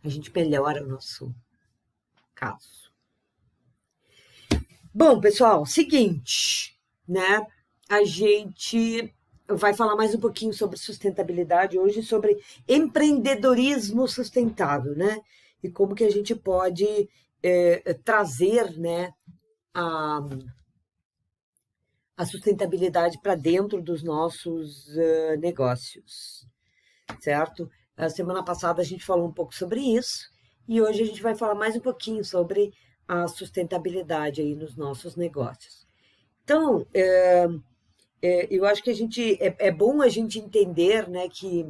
a gente melhora o nosso caso. Bom, pessoal, seguinte, né? A gente vai falar mais um pouquinho sobre sustentabilidade hoje, sobre empreendedorismo sustentável, né? E como que a gente pode trazer, né, a, a sustentabilidade para dentro dos nossos negócios, certo? A semana passada a gente falou um pouco sobre isso e hoje a gente vai falar mais um pouquinho sobre a sustentabilidade aí nos nossos negócios. Então, eu acho que é bom a gente entender, né, que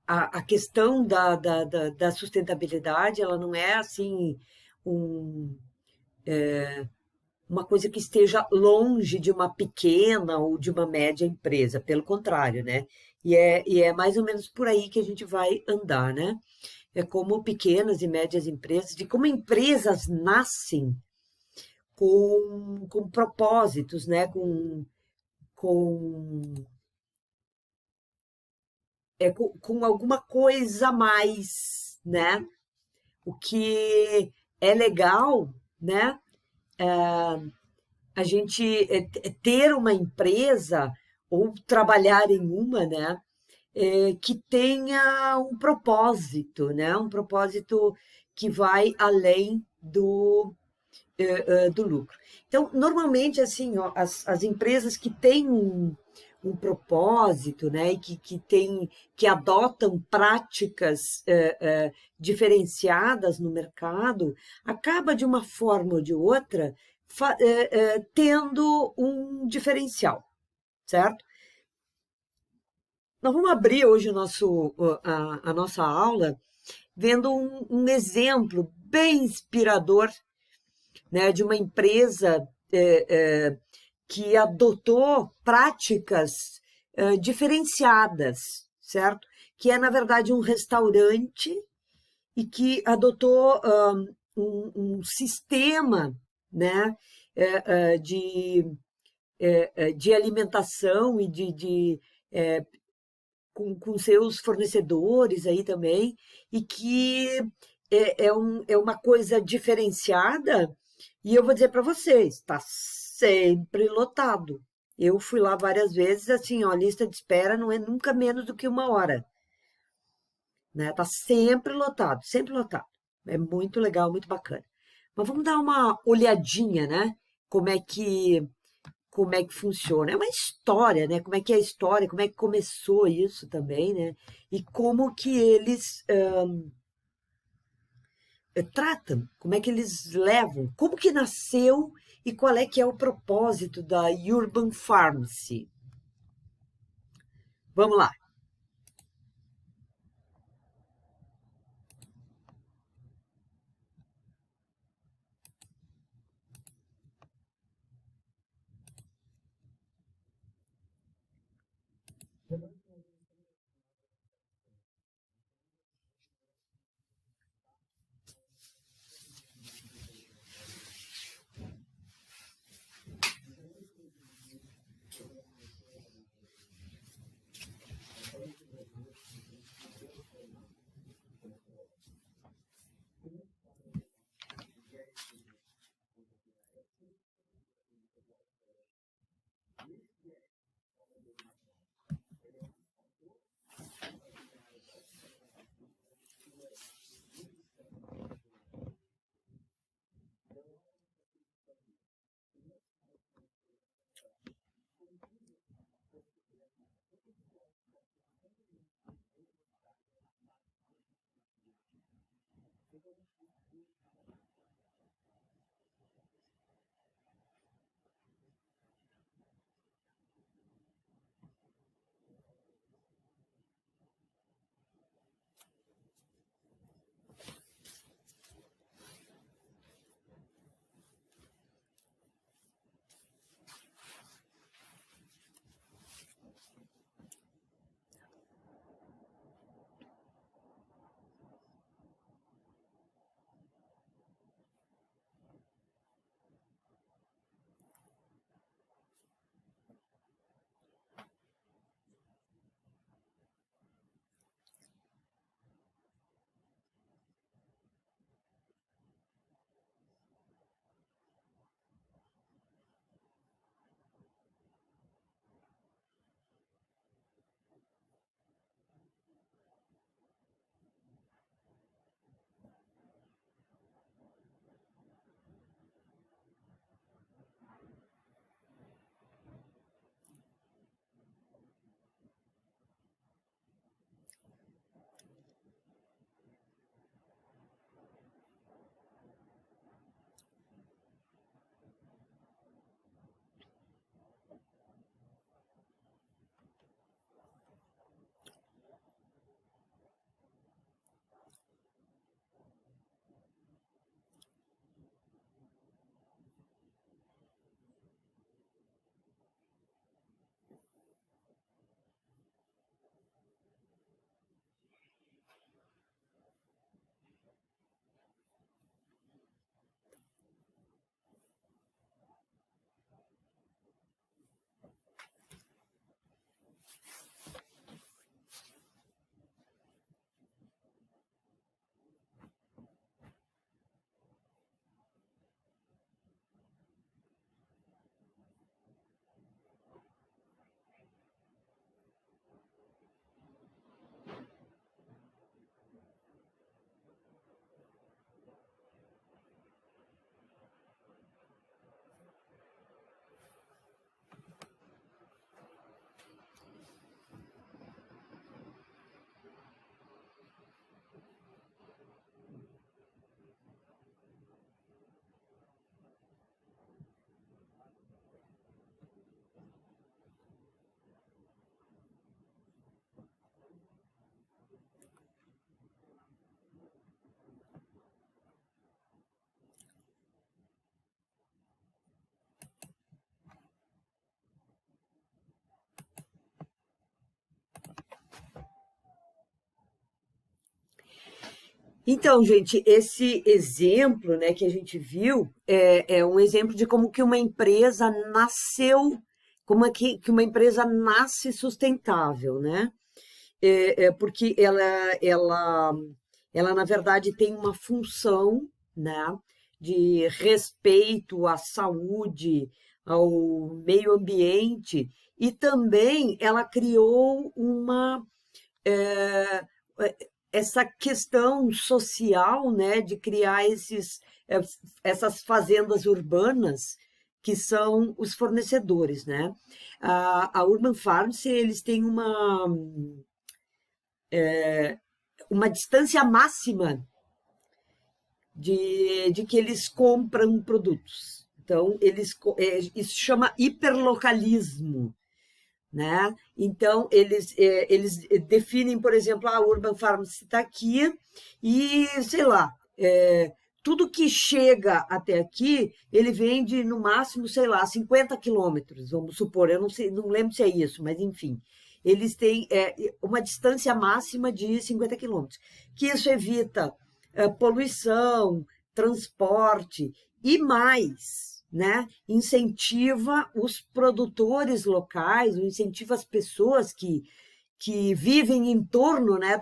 a questão da sustentabilidade ela não é assim um, uma coisa que esteja longe de uma pequena ou de uma média empresa, pelo contrário, né? E é mais ou menos por aí que a gente vai andar, né? É como pequenas e médias empresas, de como empresas nascem com propósitos, né? Com, com alguma coisa a mais, né? O que é legal, né? A gente ter uma empresa ou trabalhar em uma, né? Que tenha um propósito, né? Um propósito que vai além do lucro. Então, normalmente, assim, ó, as empresas que têm um propósito, né, e que adotam práticas diferenciadas no mercado, acaba de uma forma ou de outra tendo um diferencial, certo? Nós vamos abrir hoje a nossa aula vendo um exemplo bem inspirador, né, de uma empresa que adotou práticas diferenciadas, certo? Que é, na verdade, um restaurante e que adotou um sistema, né, de alimentação e com seus fornecedores aí também, e que é uma coisa diferenciada, e eu vou dizer para vocês, está sempre lotado. Eu fui lá várias vezes, assim, ó, a lista de espera não é nunca menos do que 1 hora, né? Tá sempre lotado, sempre lotado. É muito legal, muito bacana. Mas vamos dar uma olhadinha, né? Como é que como é que funciona. É uma história, né? Como é que é a história, como é que começou isso também, né? E como que eles tratam, como é que eles levam, como que nasceu e qual é que é o propósito da Urban Pharmacy. Vamos lá. Então, gente, esse exemplo, né, que a gente viu é um exemplo de como que uma empresa nasceu, como é que uma empresa nasce sustentável, né? Porque ela, na verdade, tem uma função, né, de respeito à saúde, ao meio ambiente, e também ela criou eh, essa questão social, né, de criar eh, essas fazendas urbanas que são os fornecedores, né? A Urban Farms, eles têm uma distância máxima de que eles compram produtos. Então, isso chama hiperlocalismo, né? Então, eles definem, por exemplo, a Urban Farms está aqui e, sei lá, tudo que chega até aqui, ele vende no máximo, sei lá, 50 quilômetros, vamos supor. Eu não sei, não lembro se é isso, mas enfim. Eles têm uma distância máxima de 50 quilômetros, que isso evita poluição, transporte e mais, né? Incentiva os produtores locais, incentiva as pessoas que vivem em torno, né,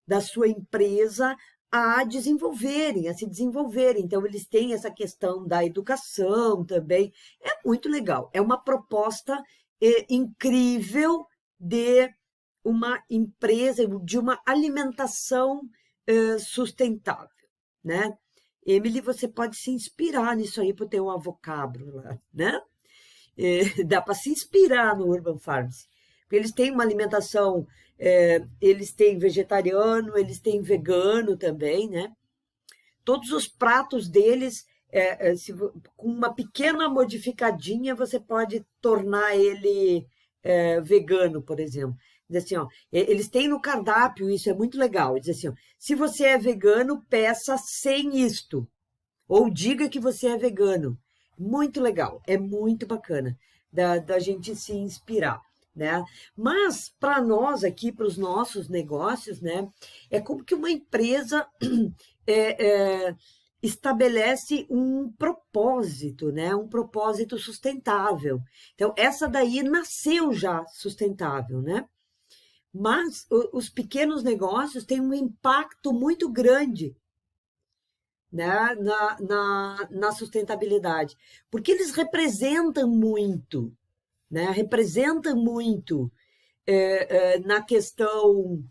da sua empresa a se desenvolverem. Então, eles têm essa questão da educação também. É muito legal. É uma proposta incrível de uma empresa, de uma alimentação sustentável, né? Emily, você pode se inspirar nisso aí para ter um avocado lá, né? Dá para se inspirar no Urban Farms. Porque eles têm uma alimentação, eles têm vegetariano, eles têm vegano também, né? Todos os pratos deles, com uma pequena modificadinha, você pode tornar ele vegano, por exemplo. Diz assim, ó, eles têm no cardápio, isso é muito legal. Diz assim, ó, se você é vegano, peça sem isto. Ou diga que você é vegano. Muito legal, é muito bacana da gente se inspirar, né? Mas para nós aqui, para os nossos negócios, né? É como que uma empresa é, é, estabelece um propósito, né? Um propósito sustentável. Então, essa daí nasceu já sustentável, né? Mas os pequenos negócios têm um impacto muito grande, né, na sustentabilidade, porque eles representam muito, né? Representam muito na questão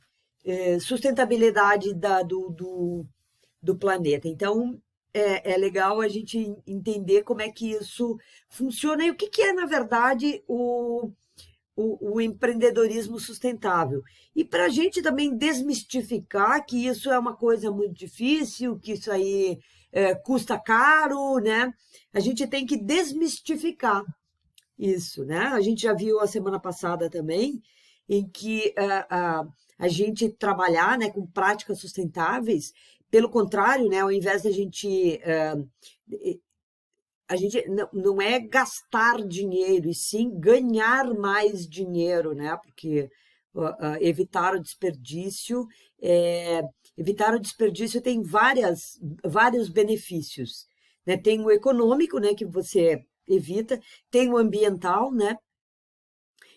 sustentabilidade do planeta. Então, é legal a gente entender como é que isso funciona e o que é, na verdade, o empreendedorismo sustentável. E para a gente também desmistificar que isso é uma coisa muito difícil, que isso aí custa caro, né? A gente tem que desmistificar isso, né? A gente já viu a semana passada também, em que a gente trabalhar, né, com práticas sustentáveis, pelo contrário, né, ao invés da gente a gente não é gastar dinheiro, e sim ganhar mais dinheiro, né? Porque evitar o desperdício, evitar o desperdício tem vários benefícios, né? Tem o econômico, né, que você evita, tem o ambiental, né?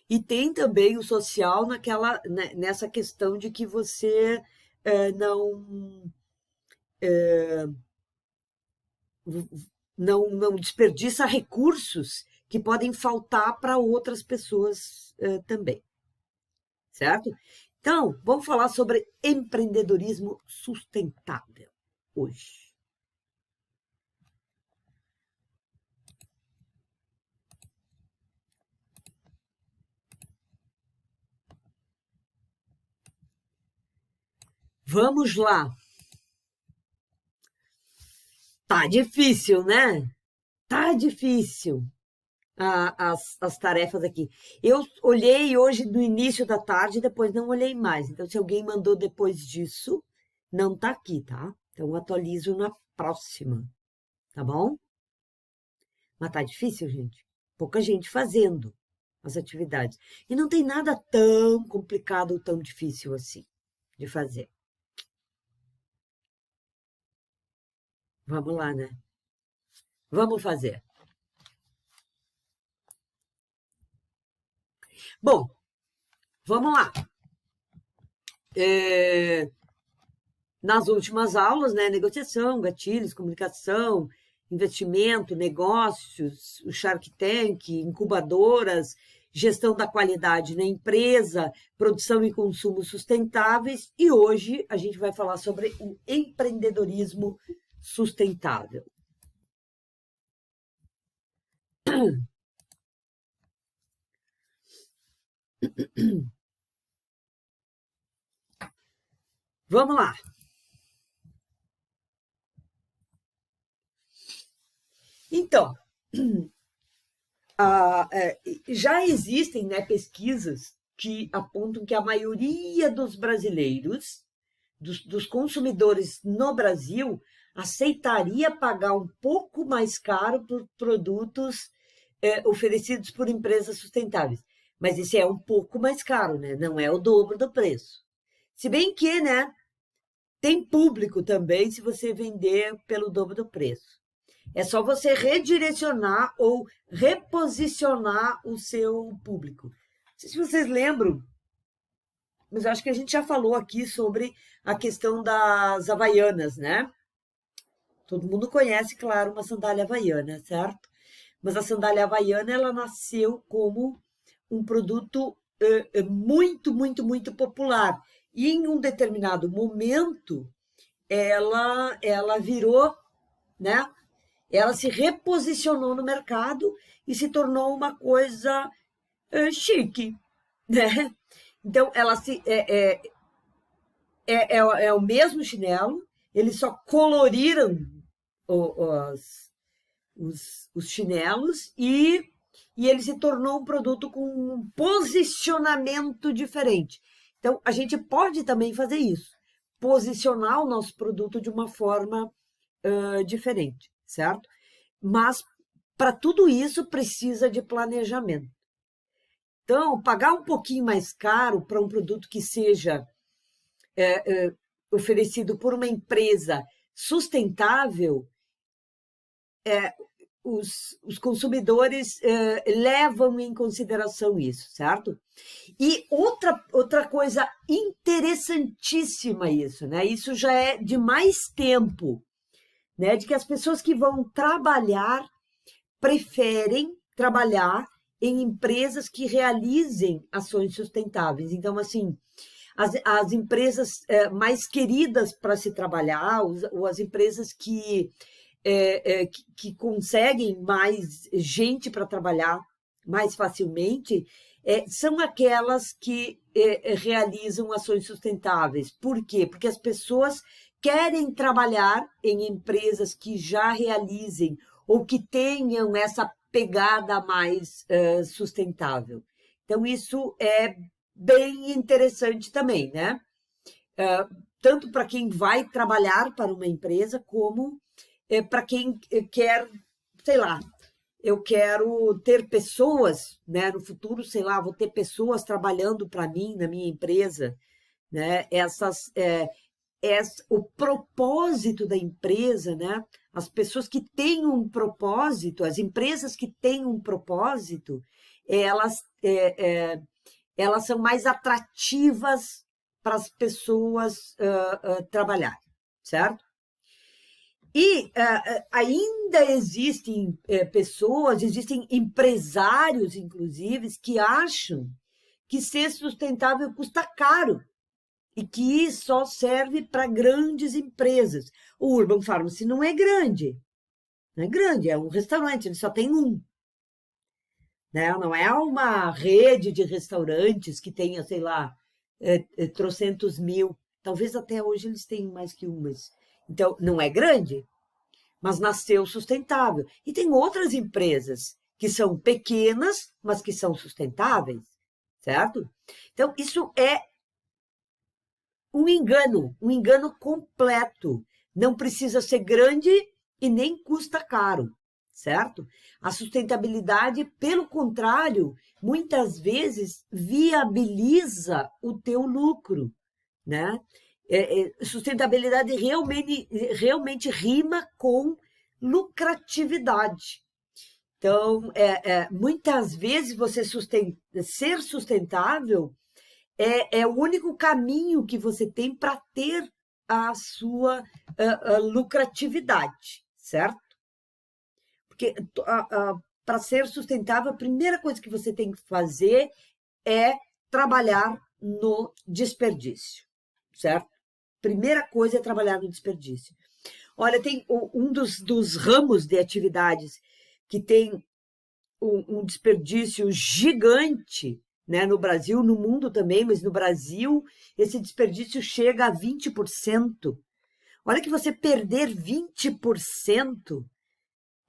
E tem também o social nessa questão de que você não não desperdiça recursos que podem faltar para outras pessoas também, certo? Então, vamos falar sobre empreendedorismo sustentável hoje. Vamos lá. Tá difícil, né? Tá difícil as tarefas aqui. Eu olhei hoje no início da tarde, depois não olhei mais. Então, se alguém mandou depois disso, não tá aqui, tá? Então, eu atualizo na próxima, tá bom? Mas tá difícil, gente. Pouca gente fazendo as atividades. E não tem nada tão complicado ou tão difícil assim de fazer. Vamos lá, né? Vamos fazer. Bom, vamos lá. Nas últimas aulas, né? Negociação, gatilhos, comunicação, investimento, negócios, o Shark Tank, incubadoras, gestão da qualidade na empresa, produção e consumo sustentáveis. E hoje a gente vai falar sobre o empreendedorismo sustentável. Vamos lá. Então, já existem, né, pesquisas que apontam que a maioria dos brasileiros, dos consumidores no Brasil, aceitaria pagar um pouco mais caro por produtos oferecidos por empresas sustentáveis. Mas esse é um pouco mais caro, né? Não é o dobro do preço. Se bem que, né, tem público também se você vender pelo dobro do preço. É só você redirecionar ou reposicionar o seu público. Não sei se vocês lembram, mas acho que a gente já falou aqui sobre a questão das havaianas, né? Todo mundo conhece, claro, uma sandália havaiana, certo? Mas a sandália havaiana, ela nasceu como um produto muito, muito, muito popular. E em um determinado momento, ela virou, né? Ela se reposicionou no mercado e se tornou uma coisa chique, né? Então, é o mesmo chinelo, eles só coloriram os chinelos e ele se tornou um produto com um posicionamento diferente. Então, a gente pode também fazer isso, posicionar o nosso produto de uma forma diferente, certo? Mas para tudo isso precisa de planejamento. Então, pagar um pouquinho mais caro para um produto que seja oferecido por uma empresa sustentável, os consumidores levam em consideração isso, certo? E outra coisa interessantíssima isso, né? Isso já é de mais tempo, né? De que as pessoas que vão trabalhar preferem trabalhar em empresas que realizem ações sustentáveis. Então, assim, as empresas mais queridas para se trabalhar, ou as empresas que conseguem mais gente para trabalhar mais facilmente, são aquelas que realizam ações sustentáveis. Por quê? Porque as pessoas querem trabalhar em empresas que já realizem ou que tenham essa pegada mais sustentável. Então, isso é bem interessante também, né? Tanto para quem vai trabalhar para uma empresa, como para quem quer, sei lá, eu quero ter pessoas, né, no futuro, sei lá, vou ter pessoas trabalhando para mim na minha empresa, né? O propósito da empresa, né? As pessoas que têm um propósito, as empresas que têm um propósito, elas são mais atrativas para as pessoas trabalharem, certo? E ainda existem pessoas, existem empresários, inclusive, que acham que ser sustentável custa caro e que só serve para grandes empresas. O Urban Pharmacy não é grande, não é grande, é um restaurante, ele só tem um. Né? Não é uma rede de restaurantes que tenha, sei lá, trocentos mil. Talvez até hoje eles tenham mais que um, mas... Então, não é grande, mas nasceu sustentável. E tem outras empresas que são pequenas, mas que são sustentáveis, certo? Então, isso é um engano completo. Não precisa ser grande e nem custa caro, certo? A sustentabilidade, pelo contrário, muitas vezes viabiliza o teu lucro, né? Sustentabilidade realmente rima com lucratividade. Então, muitas vezes ser sustentável é o único caminho que você tem para ter a sua lucratividade, certo? Porque para ser sustentável, a primeira coisa que você tem que fazer é trabalhar no desperdício, certo? Primeira coisa é trabalhar no desperdício. Olha, tem um dos ramos de atividades que tem um desperdício gigante, né, no Brasil, no mundo também, mas no Brasil esse desperdício chega a 20%. Olha que você perder 20%,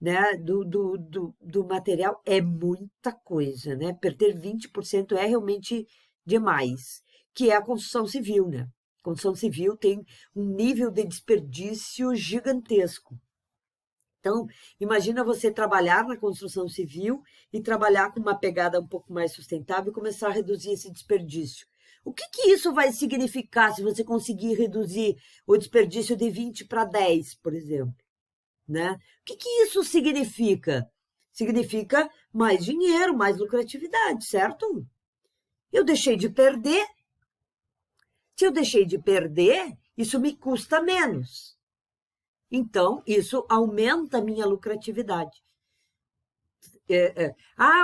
né, do material é muita coisa, né? Perder 20% é realmente demais, que é a construção civil, né? A construção civil tem um nível de desperdício gigantesco. Então, imagina você trabalhar na construção civil e trabalhar com uma pegada um pouco mais sustentável e começar a reduzir esse desperdício. O que isso vai significar se você conseguir reduzir o desperdício de 20 para 10, por exemplo? Né? O que isso significa? Significa mais dinheiro, mais lucratividade, certo? Eu deixei de perder. Se eu deixei de perder, isso me custa menos. Então, isso aumenta a minha lucratividade.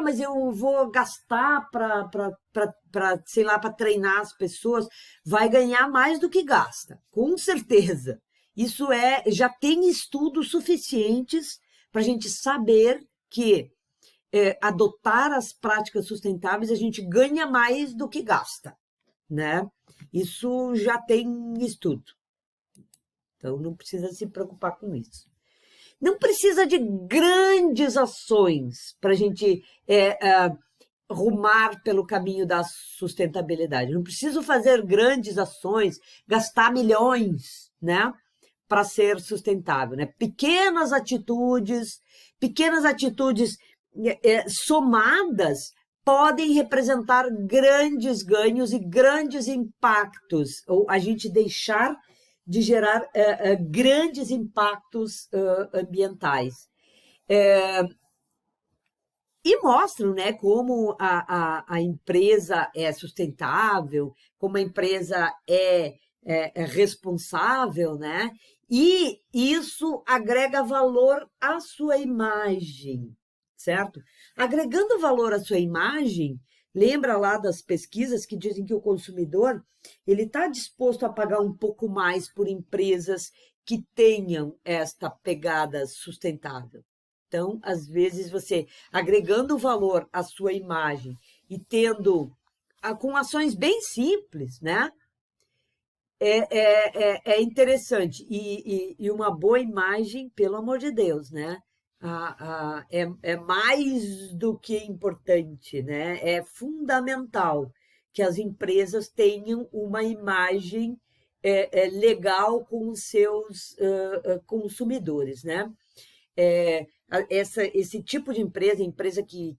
Mas eu vou gastar sei lá, para treinar as pessoas. Vai ganhar mais do que gasta, com certeza. Isso já tem estudos suficientes para a gente saber que adotar as práticas sustentáveis a gente ganha mais do que gasta, né? Isso já tem estudo. Então, não precisa se preocupar com isso. Não precisa de grandes ações para a gente rumar pelo caminho da sustentabilidade. Não preciso fazer grandes ações, gastar milhões, né, para ser sustentável, né? Pequenas atitudes somadas podem representar grandes ganhos e grandes impactos, ou a gente deixar de gerar grandes impactos ambientais. E mostram, né, como a empresa é sustentável, como a empresa é responsável, né? E isso agrega valor à sua imagem, certo? Agregando valor à sua imagem, lembra lá das pesquisas que dizem que o consumidor ele está disposto a pagar um pouco mais por empresas que tenham esta pegada sustentável. Então, às vezes, você agregando valor à sua imagem e tendo com ações bem simples, né? É interessante. E uma boa imagem, pelo amor de Deus, né? É mais do que importante, né? É fundamental que as empresas tenham uma imagem legal com os seus consumidores, né? Esse tipo de empresa que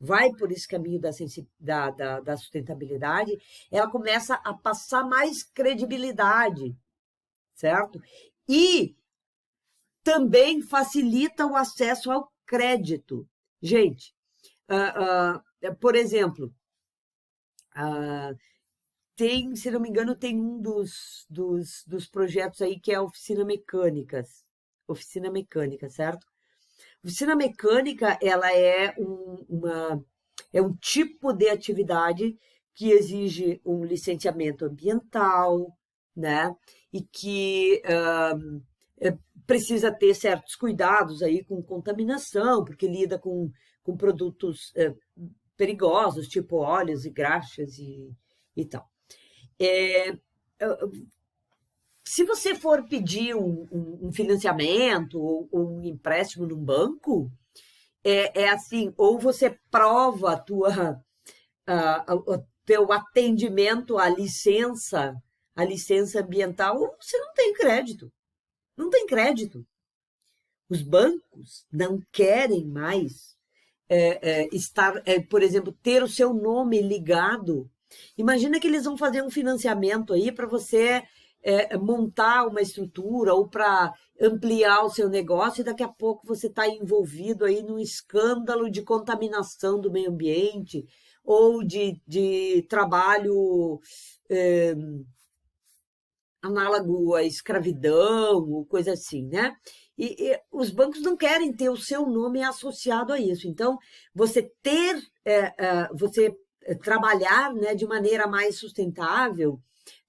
vai por esse caminho da sustentabilidade, ela começa a passar mais credibilidade, certo? E também facilita o acesso ao crédito. Gente, por exemplo, se não me engano, tem um dos projetos aí que é a oficina mecânica, certo? Oficina mecânica, ela é um tipo de atividade que exige um licenciamento ambiental, né? E que precisa ter certos cuidados aí com contaminação, porque lida com produtos perigosos, tipo óleos e graxas e tal. Se você for pedir um financiamento ou um empréstimo num banco, assim, ou você prova o teu atendimento à licença ambiental, ou você não tem crédito. Não tem crédito. Os bancos não querem mais por exemplo, ter o seu nome ligado Imagina que eles vão fazer um financiamento aí para você montar uma estrutura ou para ampliar o seu negócio e daqui a pouco você está envolvido aí num escândalo de contaminação do meio ambiente ou de trabalho análogo à escravidão ou coisa assim, né? E os bancos não querem ter o seu nome associado a isso. Então, você você trabalhar, né, de maneira mais sustentável,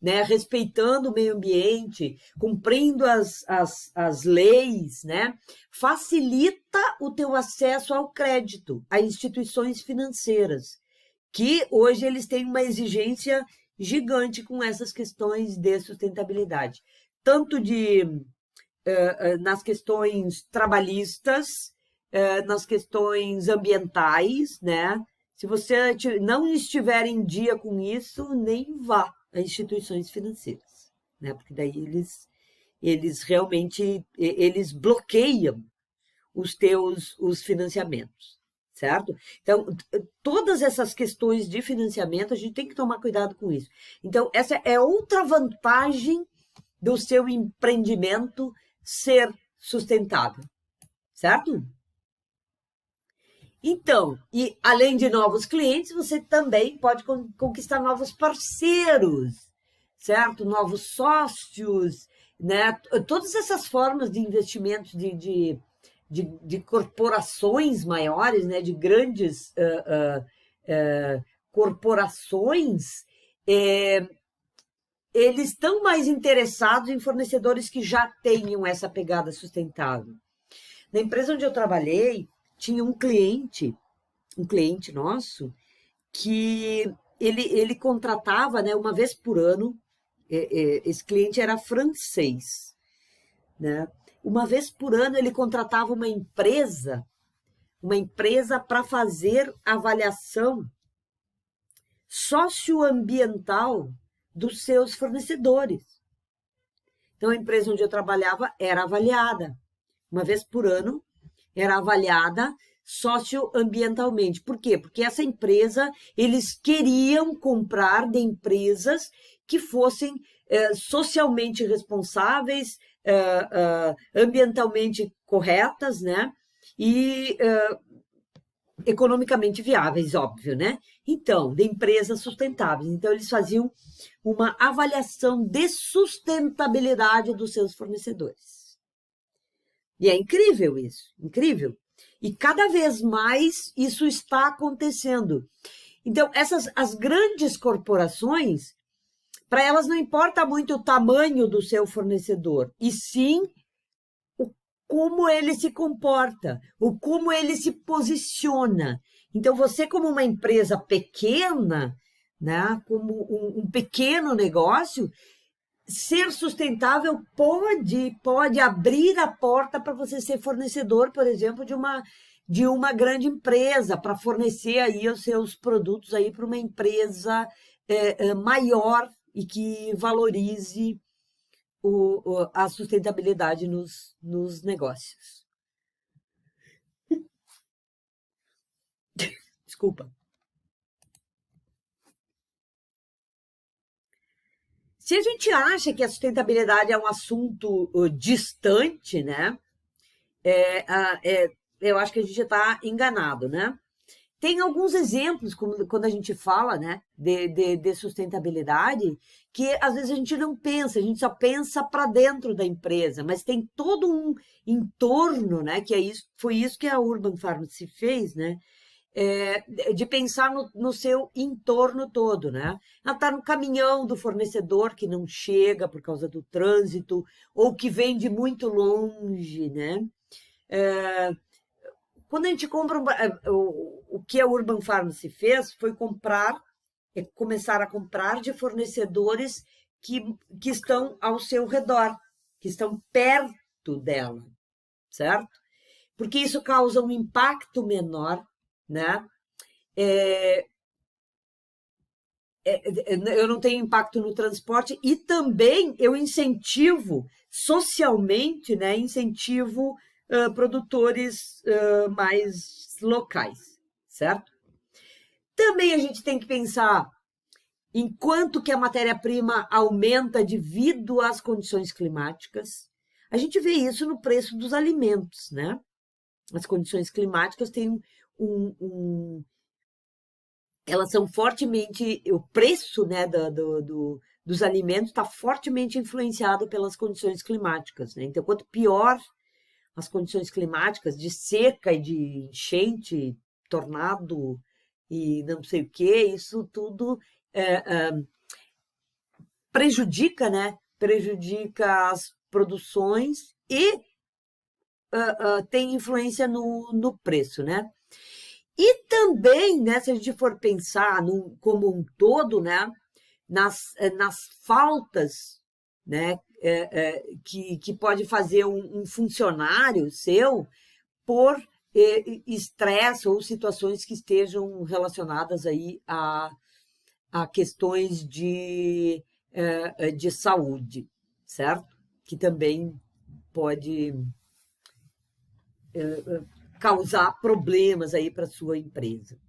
né, respeitando o meio ambiente, cumprindo as leis, né, facilita o teu acesso ao crédito, a instituições financeiras, que hoje eles têm uma exigência gigante com essas questões de sustentabilidade, tanto nas questões trabalhistas, nas questões ambientais, né? Se você não estiver em dia com isso, nem vá a instituições financeiras, né? Porque daí eles realmente eles bloqueiam os financiamentos, certo? Então, todas essas questões de financiamento, a gente tem que tomar cuidado com isso. Então, essa é outra vantagem do seu empreendimento ser sustentável, certo? Então, e além de novos clientes, você também pode conquistar novos parceiros, certo? Novos sócios, né? Todas essas formas de investimentos de corporações maiores, né? De grandes corporações, eles estão mais interessados em fornecedores que já tenham essa pegada sustentável. Na empresa onde eu trabalhei, tinha um cliente nosso, que ele contratava, né, uma vez por ano, esse cliente era francês, né? Uma vez por ano ele contratava uma empresa para fazer avaliação socioambiental dos seus fornecedores. Então, a empresa onde eu trabalhava era avaliada, uma vez por ano, era avaliada socioambientalmente. Por quê? Porque essa empresa, eles queriam comprar de empresas que fossem socialmente responsáveis, ambientalmente corretas, né? E economicamente viáveis, óbvio, né? Então, de empresas sustentáveis. Então, eles faziam uma avaliação de sustentabilidade dos seus fornecedores. E é incrível isso, incrível. E cada vez mais isso está acontecendo. Então, as grandes corporações, para elas não importa muito o tamanho do seu fornecedor, e sim como ele se comporta, o como ele se posiciona. Então, você como uma empresa pequena, né, como um pequeno negócio, ser sustentável pode abrir a porta para você ser fornecedor, por exemplo, de uma grande empresa, para fornecer aí os seus produtos aí para uma empresa maior e que valorize a sustentabilidade nos negócios. Desculpa. Se a gente acha que a sustentabilidade é um assunto distante, né? Eu acho que a gente está enganado, né? Tem alguns exemplos, como quando a gente fala, né, de sustentabilidade, que às vezes a gente não pensa, a gente só pensa para dentro da empresa, mas tem todo um entorno, né, que foi isso que a Urban Pharmacy fez, né, de pensar no seu entorno todo, né? Ela está no caminhão do fornecedor que não chega por causa do trânsito, ou que vem de muito longe, né? Quando a gente compra, o que a Urban Pharmacy fez foi começar a comprar de fornecedores que estão ao seu redor, que estão perto dela, certo? Porque isso causa um impacto menor, né? Eu não tenho impacto no transporte e também eu incentivo socialmente, né? Incentivo produtores mais locais, certo? Também a gente tem que pensar enquanto que a matéria-prima aumenta devido às condições climáticas. A gente vê isso no preço dos alimentos, né? As condições climáticas têm elas são fortemente, o preço, né, dos alimentos está fortemente influenciado pelas condições climáticas, né? Então, quanto pior as condições climáticas de seca e de enchente, tornado e não sei o que, isso tudo prejudica, né? Prejudica as produções e tem influência no preço, né? E também, né, se a gente for pensar como um todo, né, nas faltas, né, que pode fazer um funcionário seu por estresse ou situações que estejam relacionadas aí a questões de saúde, certo? Que também pode causar problemas aí para sua empresa.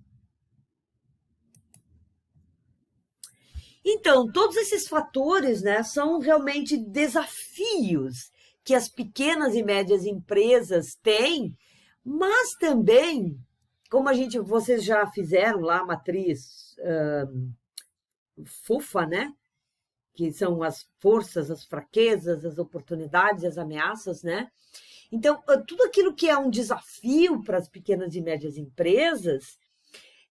Então, todos esses fatores, né, são realmente desafios que as pequenas e médias empresas têm, mas também, como vocês já fizeram lá a matriz FUFA, né, que são as forças, as fraquezas, as oportunidades, as ameaças, né? Então, tudo aquilo que é um desafio para as pequenas e médias empresas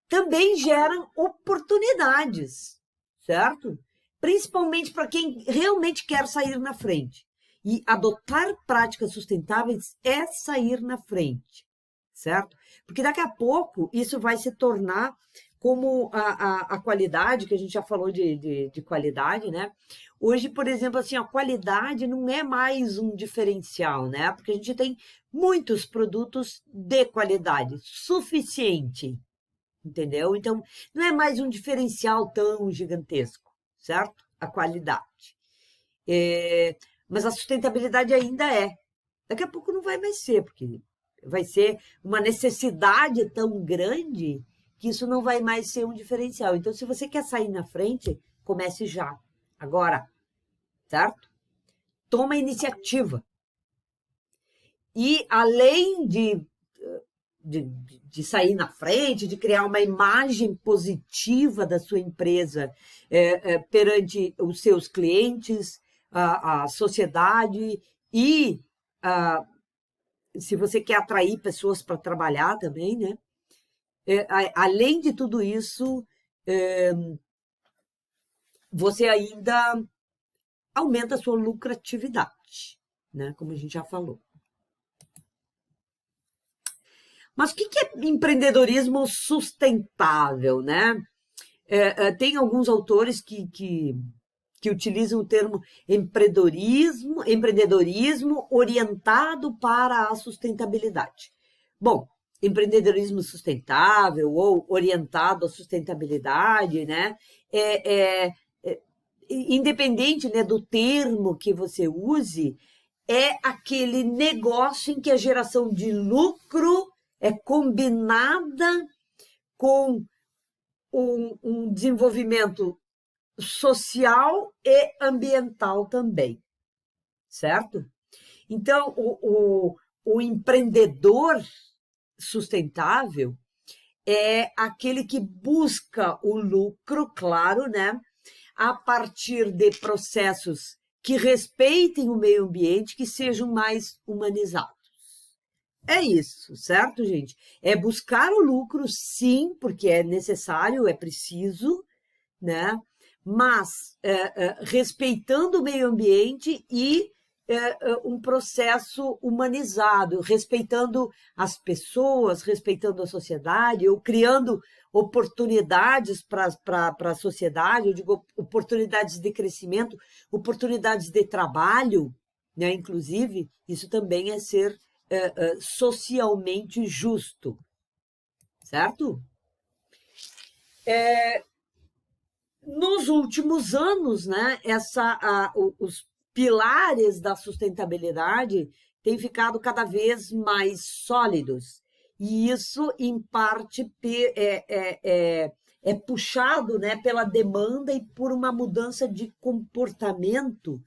também geram oportunidades, certo? Principalmente para quem realmente quer sair na frente. E adotar práticas sustentáveis é sair na frente, certo? Porque daqui a pouco isso vai se tornar como a qualidade, que a gente já falou de qualidade, né? Hoje, por exemplo, assim, a qualidade não é mais um diferencial, né? Porque a gente tem muitos produtos de qualidade suficiente, entendeu? Então, não é mais um diferencial tão gigantesco, certo? A qualidade. Mas a sustentabilidade ainda é. Daqui a pouco não vai mais ser, porque vai ser uma necessidade tão grande que isso não vai mais ser um diferencial. Então, se você quer sair na frente, comece já, agora, certo? Toma iniciativa. E além de sair na frente, de criar uma imagem positiva da sua empresa perante os seus clientes, a sociedade e se você quer atrair pessoas para trabalhar também, né? Além de tudo isso, você ainda aumenta a sua lucratividade, né? Como a gente já falou. Mas o que é empreendedorismo sustentável, né? Tem alguns autores que utilizam o termo empreendedorismo orientado para a sustentabilidade. Bom, empreendedorismo sustentável ou orientado à sustentabilidade, né? Independente, né, do termo que você use, é aquele negócio em que a geração de lucro é combinada com um desenvolvimento social e ambiental também, certo? Então, o empreendedor sustentável é aquele que busca o lucro, claro, né? A partir de processos que respeitem o meio ambiente, que sejam mais humanizados. É isso, certo, gente? É buscar o lucro, sim, porque é necessário, é preciso, né? Mas respeitando o meio ambiente e um processo humanizado, respeitando as pessoas, respeitando a sociedade, ou criando oportunidades para a sociedade, eu digo oportunidades de crescimento, oportunidades de trabalho, né? Inclusive, isso também é ser socialmente justo, certo? Nos últimos anos, né, os pilares da sustentabilidade têm ficado cada vez mais sólidos. E isso, em parte, é puxado, né, pela demanda e por uma mudança de comportamento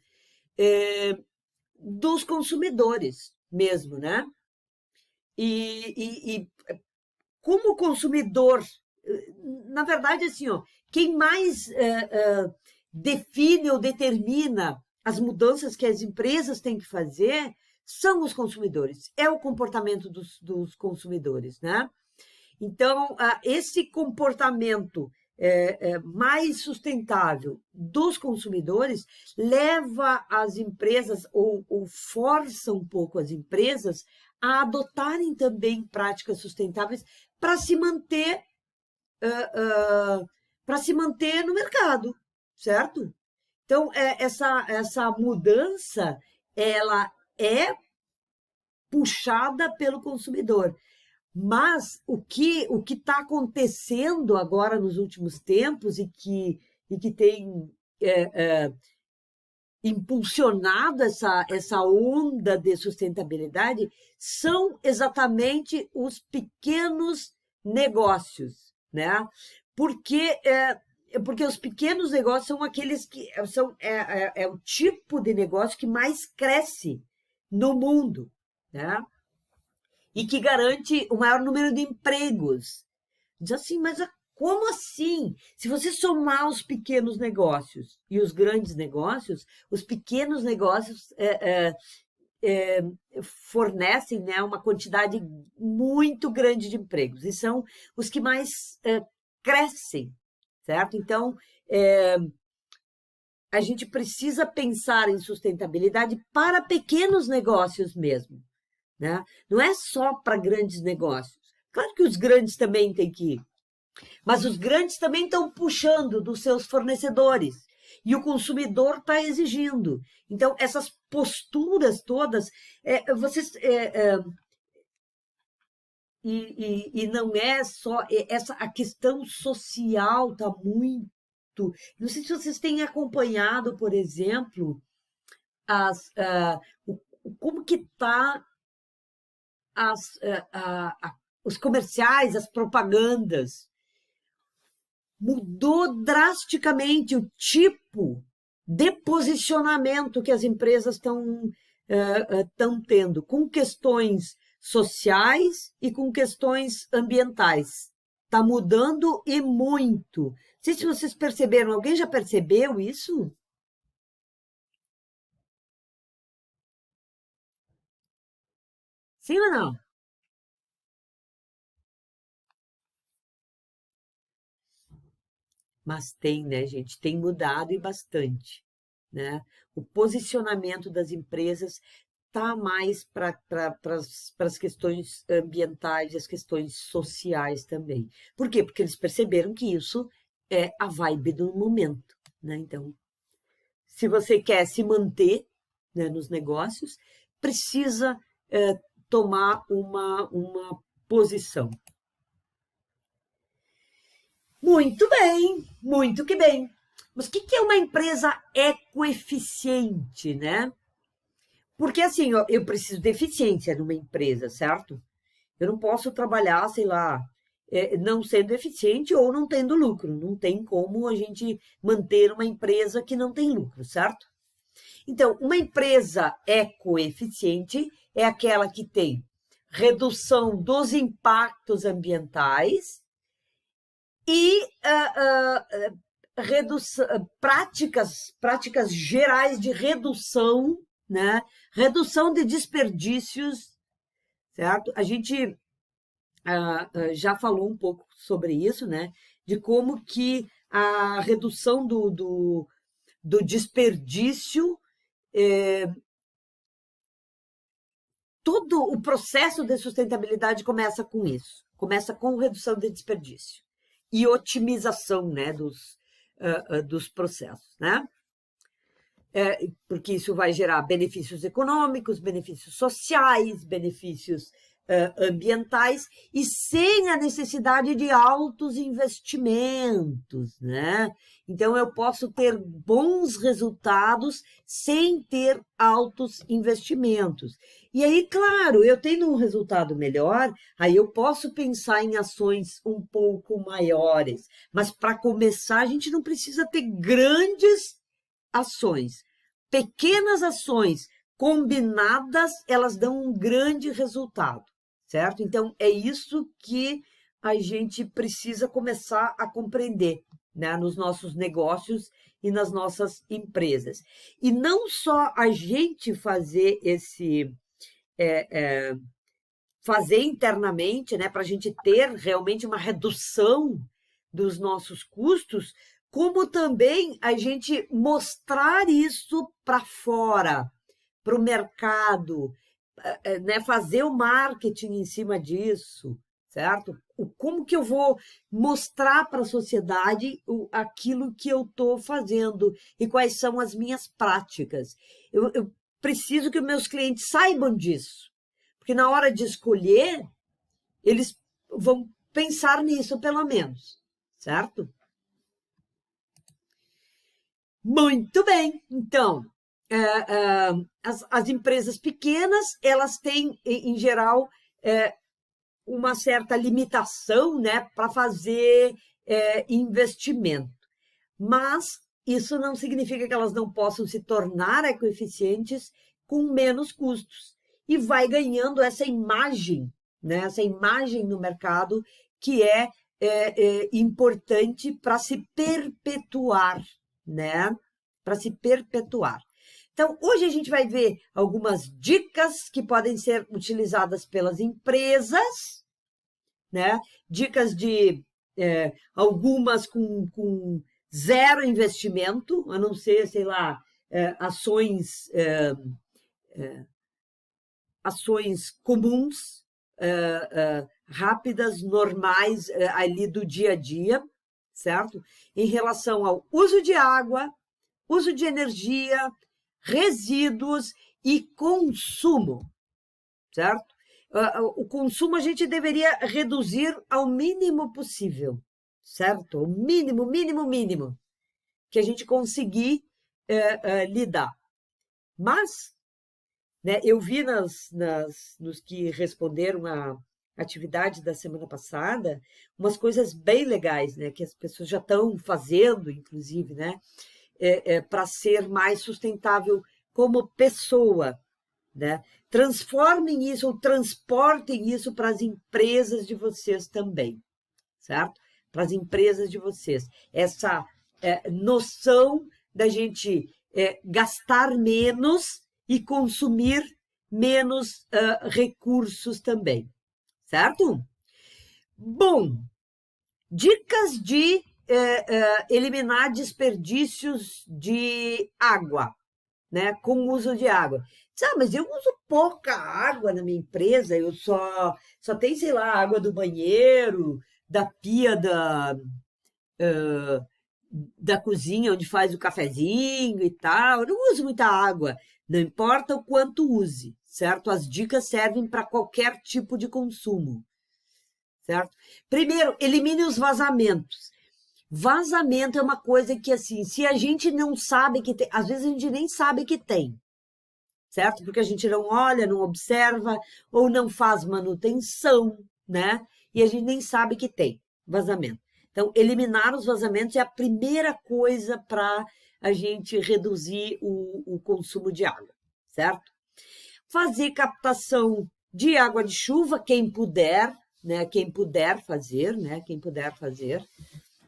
dos consumidores mesmo, né? E como consumidor, na verdade, assim, ó, quem mais define ou determina as mudanças que as empresas têm que fazer são os consumidores, é o comportamento dos consumidores, né? Então, esse comportamento mais sustentável dos consumidores leva as empresas, ou força um pouco as empresas, a adotarem também práticas sustentáveis para se manter no mercado, certo? Então, essa mudança, ela é puxada pelo consumidor. Mas o que está acontecendo agora nos últimos tempos e que tem impulsionado essa onda de sustentabilidade são exatamente os pequenos negócios, né? Porque os pequenos negócios são aqueles que é o tipo de negócio que mais cresce no mundo, né? E que garante o maior número de empregos. Diz assim, mas como assim? Se você somar os pequenos negócios e os grandes negócios, os pequenos negócios fornecem, né, uma quantidade muito grande de empregos e são os que mais crescem, certo? Então, a gente precisa pensar em sustentabilidade para pequenos negócios mesmo, né? Não é só para grandes negócios. Claro que os grandes também têm que ir, mas os grandes também estão puxando dos seus fornecedores e o consumidor está exigindo. Então, essas posturas todas, e não é só a questão social está muito. Não sei se vocês têm acompanhado, por exemplo, como que está os comerciais, as propagandas. Mudou drasticamente o tipo de posicionamento que as empresas estão tendo, com questões sociais e com questões ambientais. Está mudando e muito. Não sei se vocês perceberam, alguém já percebeu isso? Sim ou não? Mas tem, né, gente? Tem mudado e bastante, né? O posicionamento das empresas está mais para as questões ambientais e as questões sociais também. Por quê? Porque eles perceberam que isso é a vibe do momento, né? Então, se você quer se manter, né, nos negócios, precisa tomar uma posição. Muito bem, muito que bem. Mas o que é uma empresa ecoeficiente, né? Porque assim, ó, eu preciso de eficiência numa empresa, certo? Eu não posso trabalhar, sei lá, não sendo eficiente ou não tendo lucro. Não tem como a gente manter uma empresa que não tem lucro, certo? Então, uma empresa ecoeficiente é aquela que tem redução dos impactos ambientais e práticas gerais de redução, né? Redução de desperdícios, certo? A gente já falou um pouco sobre isso, né? De como que a redução do desperdício, todo o processo de sustentabilidade começa com isso, começa com redução de desperdício e otimização, né, dos processos, né? Porque isso vai gerar benefícios econômicos, benefícios sociais, benefícios ambientais e sem a necessidade de altos investimentos, né? Então, eu posso ter bons resultados sem ter altos investimentos. E aí, claro, eu tendo um resultado melhor, aí eu posso pensar em ações um pouco maiores. Mas para começar, a gente não precisa ter grandes ações. Pequenas ações combinadas, elas dão um grande resultado, certo? Então, é isso que a gente precisa começar a compreender, né, nos nossos negócios e nas nossas empresas. E não só a gente fazer fazer internamente, né, para a gente ter realmente uma redução dos nossos custos, como também a gente mostrar isso para fora, para o mercado, né, fazer o marketing em cima disso, certo? Como que eu vou mostrar para a sociedade aquilo que eu estou fazendo e quais são as minhas práticas? Eu preciso que os meus clientes saibam disso, porque na hora de escolher, eles vão pensar nisso, pelo menos, certo? Muito bem, então, as empresas pequenas, elas têm, em geral, uma certa limitação, né, para fazer investimento. Mas isso não significa que elas não possam se tornar ecoeficientes com menos custos. E vai ganhando essa imagem, né, essa imagem no mercado que é importante para se perpetuar, né? Para se perpetuar. Então, hoje a gente vai ver algumas dicas que podem ser utilizadas pelas empresas, né? Dicas de algumas com zero investimento, a não ser, sei lá, ações, ações comuns, rápidas, normais, ali do dia a dia, certo? Em relação ao uso de água, uso de energia, resíduos e consumo, certo? O consumo a gente deveria reduzir ao mínimo possível, certo? O mínimo, mínimo, mínimo que a gente conseguir lidar. Mas, né, eu vi nos que responderam a atividade da semana passada umas coisas bem legais, né, que as pessoas já estão fazendo, inclusive, né, para ser mais sustentável como pessoa, né? Transformem isso ou transportem isso para as empresas de vocês também, certo? Para as empresas de vocês. Essa noção da gente gastar menos e consumir menos recursos também, certo? Bom, dicas de eliminar desperdícios de água, né, com o uso de água. Mas eu uso pouca água na minha empresa, eu só tenho, sei lá, água do banheiro, da pia da cozinha, onde faz o cafezinho e tal. Eu não uso muita água, não importa o quanto use, certo? As dicas servem para qualquer tipo de consumo, certo? Primeiro, elimine os vazamentos. Vazamento é uma coisa que, assim, se a gente não sabe que tem, às vezes a gente nem sabe que tem, certo? Porque a gente não olha, não observa, ou não faz manutenção, né? E a gente nem sabe que tem vazamento. Então, eliminar os vazamentos é a primeira coisa para a gente reduzir o consumo de água, certo? Fazer captação de água de chuva, quem puder, né? Quem puder fazer, né? Quem puder fazer.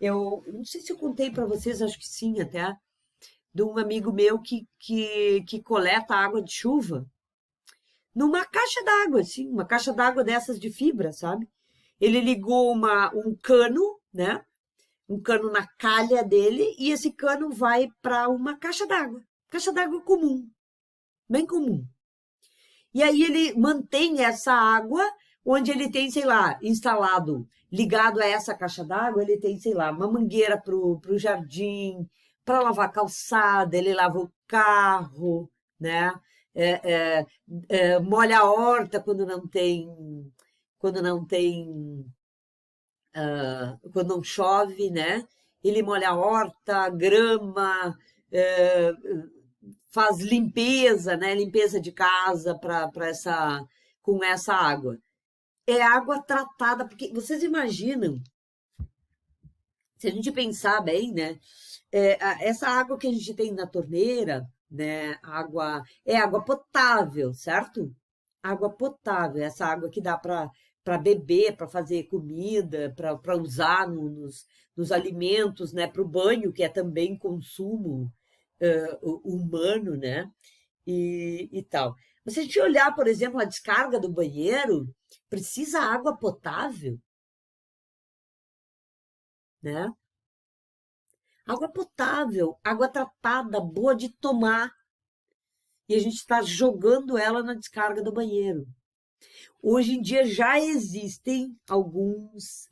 Eu não sei se eu contei para vocês, acho que sim, até, de um amigo meu que coleta água de chuva numa caixa d'água, assim, uma caixa d'água dessas de fibra, sabe? Ele ligou um cano, né? Um cano na calha dele, e esse cano vai para uma caixa d'água comum, bem comum. E aí ele mantém essa água onde ele tem, sei lá, instalado, ligado a essa caixa d'água, ele tem, sei lá, uma mangueira para o jardim, para lavar a calçada, ele lava o carro, né? molha a horta quando não tem, quando não chove, né? Ele molha a horta, grama, é, faz limpeza, né? Limpeza de casa com essa água. É água tratada, porque vocês imaginam, se a gente pensar bem, né? Essa água que a gente tem na torneira, né? É água potável, certo? Água potável, essa água que dá para beber, para fazer comida, para usar nos alimentos, né? Para o banho, que é também consumo humano, né? E tal. Mas se a gente olhar, por exemplo, a descarga do banheiro, precisa água potável, né? Água potável, água tratada, boa de tomar. E a gente está jogando ela na descarga do banheiro. Hoje em dia já existem alguns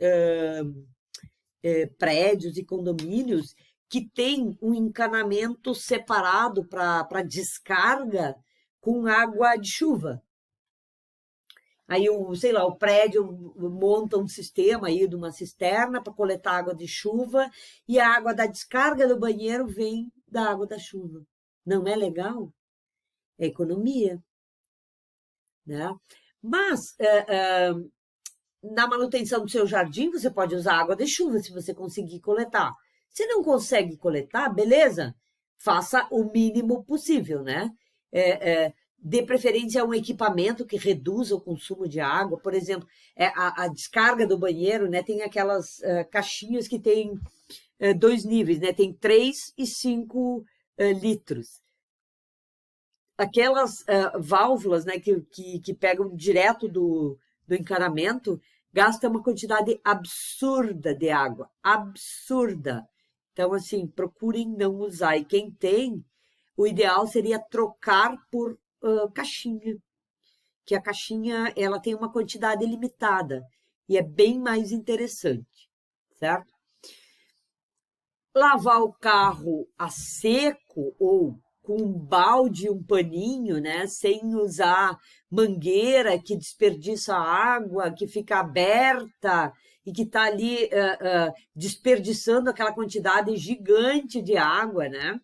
prédios e condomínios que têm um encanamento separado para descarga com água de chuva. Aí, sei lá, o prédio monta um sistema aí de uma cisterna para coletar água de chuva e a água da descarga do banheiro vem da água da chuva. Não é legal? É economia, né? Mas na manutenção do seu jardim você pode usar água de chuva se você conseguir coletar. Se não consegue coletar, beleza, faça o mínimo possível, né? Dê preferência a um equipamento que reduza o consumo de água. Por exemplo, a descarga do banheiro, né? Tem aquelas caixinhas que tem dois níveis, né? Tem 3 e 5 litros. Aquelas válvulas, né, que pegam direto do encanamento, gastam uma quantidade absurda de água, absurda. Então, assim, procurem não usar. E quem tem, o ideal seria trocar por caixinha, que a caixinha ela tem uma quantidade limitada e é bem mais interessante, certo? Lavar o carro a seco ou com um balde, um paninho, né, sem usar mangueira que desperdiça água, que fica aberta e que está ali desperdiçando aquela quantidade gigante de água, né?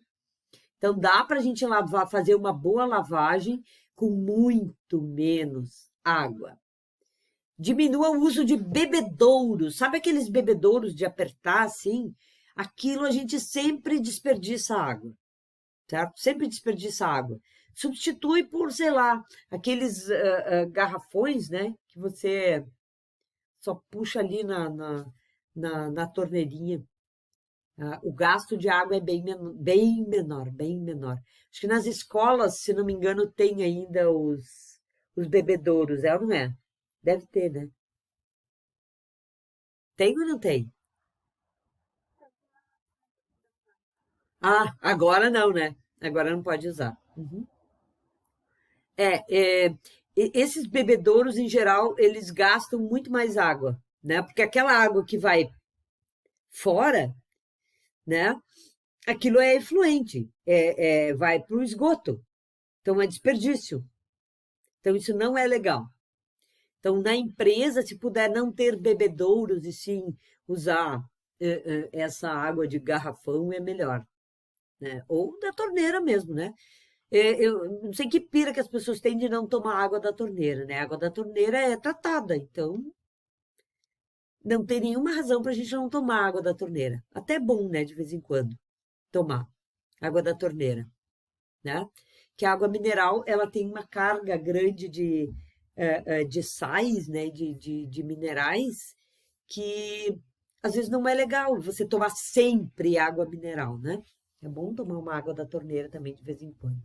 Então dá para a gente lavar, fazer uma boa lavagem com muito menos água. Diminua o uso de bebedouros. Sabe aqueles bebedouros de apertar assim? Aquilo a gente sempre desperdiça água, certo? Sempre desperdiça água. Substitui por, sei lá, aqueles garrafões, né? Que você só puxa ali na torneirinha. O gasto de água é bem menor, bem menor. Acho que nas escolas, se não me engano, tem ainda os bebedouros, é ou não é? Deve ter, né? Tem ou não tem? Ah, agora não, né? Agora não pode usar. Uhum. Esses bebedouros, em geral, eles gastam muito mais água, né? Porque aquela água que vai fora, né? Aquilo é efluente, vai para o esgoto. Então, é desperdício. Então, isso não é legal. Então, na empresa, se puder não ter bebedouros e sim usar essa água de garrafão, é melhor, né? Ou da torneira mesmo, né? Eu não sei que pira que as pessoas têm de não tomar água da torneira, né? A água da torneira é tratada, então não tem nenhuma razão para a gente não tomar água da torneira. Até é bom, né, de vez em quando, tomar água da torneira, né? Que a água mineral, ela tem uma carga grande de sais, né, de minerais, que às vezes não é legal você tomar sempre água mineral, né? É bom tomar uma água da torneira também de vez em quando.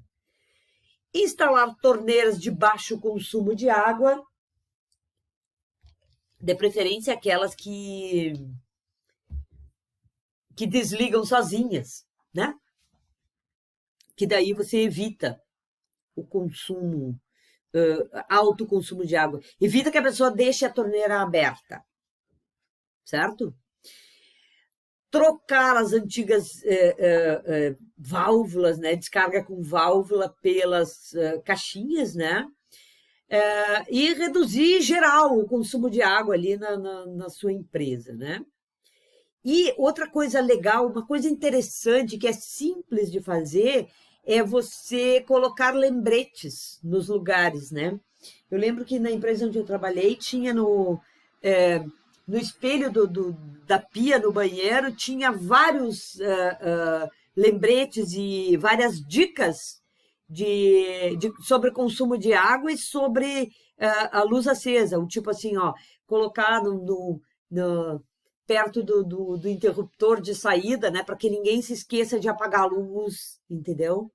Instalar torneiras de baixo consumo de água, de preferência aquelas que desligam sozinhas, né? Que daí você evita o consumo, alto consumo de água. Evita que a pessoa deixe a torneira aberta, certo? trocar as antigas válvulas, né, descarga com válvula pelas caixinhas, né, e reduzir geral o consumo de água ali na sua empresa, né. E outra coisa legal, uma coisa interessante que é simples de fazer é você colocar lembretes nos lugares, né? Eu lembro que na empresa onde eu trabalhei tinha no espelho da pia no banheiro tinha vários lembretes e várias dicas sobre consumo de água e sobre a luz acesa. O tipo assim, ó, colocar perto do interruptor de saída, né, para que ninguém se esqueça de apagar a luz, entendeu?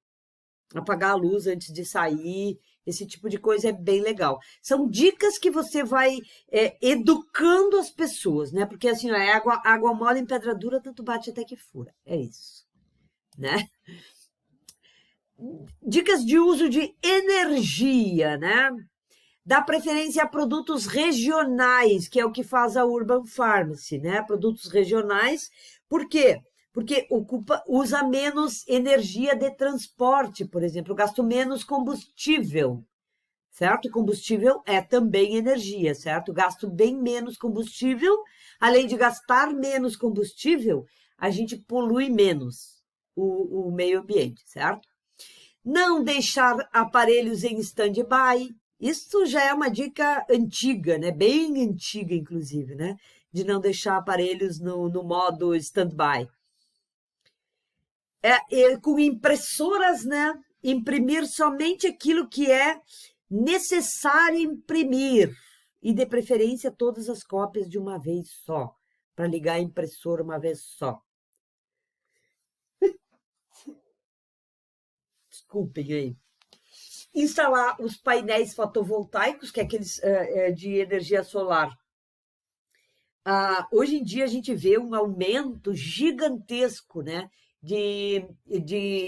Apagar a luz antes de sair, esse tipo de coisa é bem legal. São dicas que você vai educando as pessoas, né? Porque assim, ó, água mole em pedra dura, tanto bate até que fura. É isso, né? Dicas de uso de energia, né? Dá preferência a produtos regionais, que é o que faz a Urban Pharmacy, né? Produtos regionais. Por quê? Porque usa menos energia de transporte, por exemplo, gasto menos combustível, certo? Combustível é também energia, certo? Gasto bem menos combustível. Além de gastar menos combustível, a gente polui menos o meio ambiente, certo? Não deixar aparelhos em stand-by. Isso já é uma dica antiga, né? Bem antiga, inclusive, né? De não deixar aparelhos no modo stand-by. Com impressoras, né? Imprimir somente aquilo que é necessário imprimir. E, de preferência, todas as cópias de uma vez só. Para ligar a impressora uma vez só. Desculpem aí. Instalar os painéis fotovoltaicos, que é aqueles de energia solar. Hoje em dia a gente vê um aumento gigantesco, né, de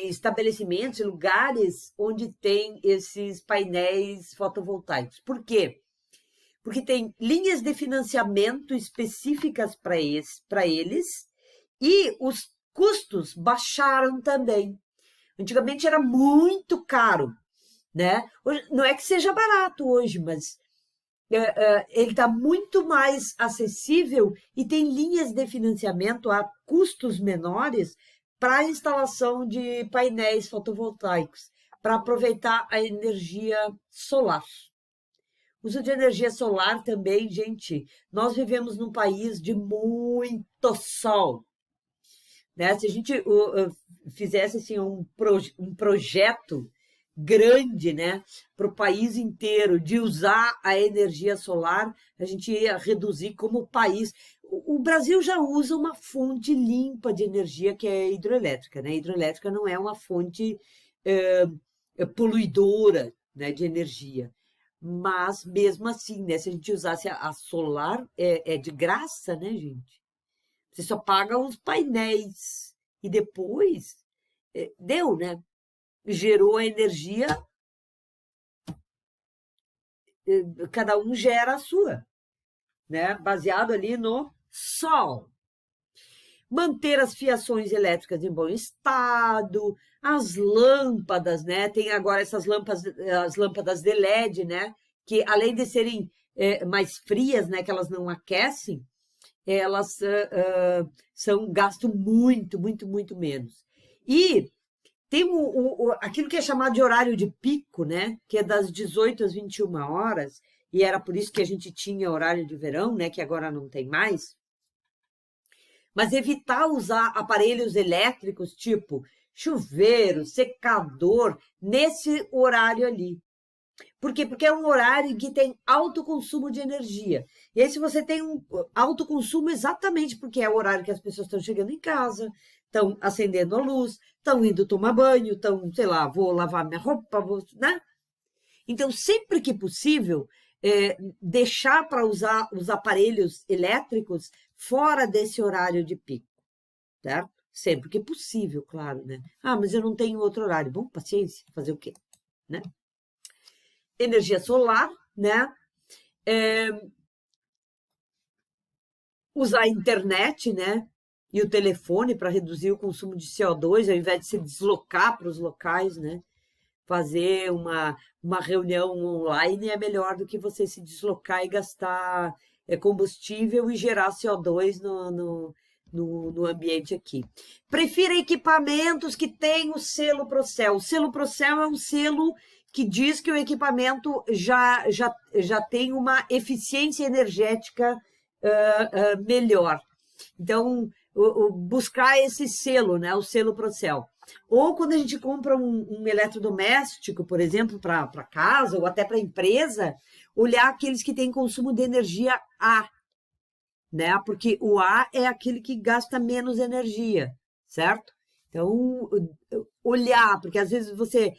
estabelecimentos, lugares onde tem esses painéis fotovoltaicos. Por quê? Porque tem linhas de financiamento específicas para eles e os custos baixaram também. Antigamente era muito caro, né? Não é que seja barato hoje, mas ele está muito mais acessível e tem linhas de financiamento a custos menores para a instalação de painéis fotovoltaicos, para aproveitar a energia solar. Uso de energia solar também, gente. Nós vivemos num país de muito sol, né? Se a gente fizesse assim, um projeto grande, né, para o país inteiro, de usar a energia solar, a gente ia reduzir como país. O Brasil já usa uma fonte limpa de energia, que é a hidroelétrica, né? A hidroelétrica não é uma fonte poluidora, né, de energia. Mas, mesmo assim, né, se a gente usasse a solar, é de graça, né, gente? Você só paga os painéis. E depois, deu, né? Gerou a energia, cada um gera a sua, né? Baseado ali no sol. Manter as fiações elétricas em bom estado, as lâmpadas, né? Tem agora essas lâmpadas, as lâmpadas de LED, né? Que além de serem mais frias, né? Que elas não aquecem, elas são gasto muito, muito, muito menos. E tem aquilo que é chamado de horário de pico, né? Que é das 18 às 21 horas, e era por isso que a gente tinha horário de verão, né? Que agora não tem mais. Mas evitar usar aparelhos elétricos, tipo chuveiro, secador, nesse horário ali. Por quê? Porque é um horário que tem alto consumo de energia. E aí, se você tem um alto consumo, exatamente porque é o horário que as pessoas estão chegando em casa, estão acendendo a luz, estão indo tomar banho, estão, sei lá, vou lavar minha roupa, né? Então, sempre que possível, deixar para usar os aparelhos elétricos fora desse horário de pico, certo? Sempre que possível, claro, né? Ah, mas eu não tenho outro horário. Bom, paciência, fazer o quê, né? Energia solar, né? Usar a internet, né? e o telefone para reduzir o consumo de CO2, ao invés de se deslocar para os locais, né? Fazer uma reunião online é melhor do que você se deslocar e gastar combustível e gerar CO2 no ambiente aqui. Prefira equipamentos que têm o selo Procel. O selo Procel é um selo que diz que o equipamento já tem uma eficiência energética melhor. Então, buscar esse selo, né? O selo Procel. Ou quando a gente compra um eletrodoméstico, por exemplo, para casa ou até para empresa, olhar aqueles que têm consumo de energia A, né? Porque o A é aquele que gasta menos energia, certo? Então, olhar, porque às vezes você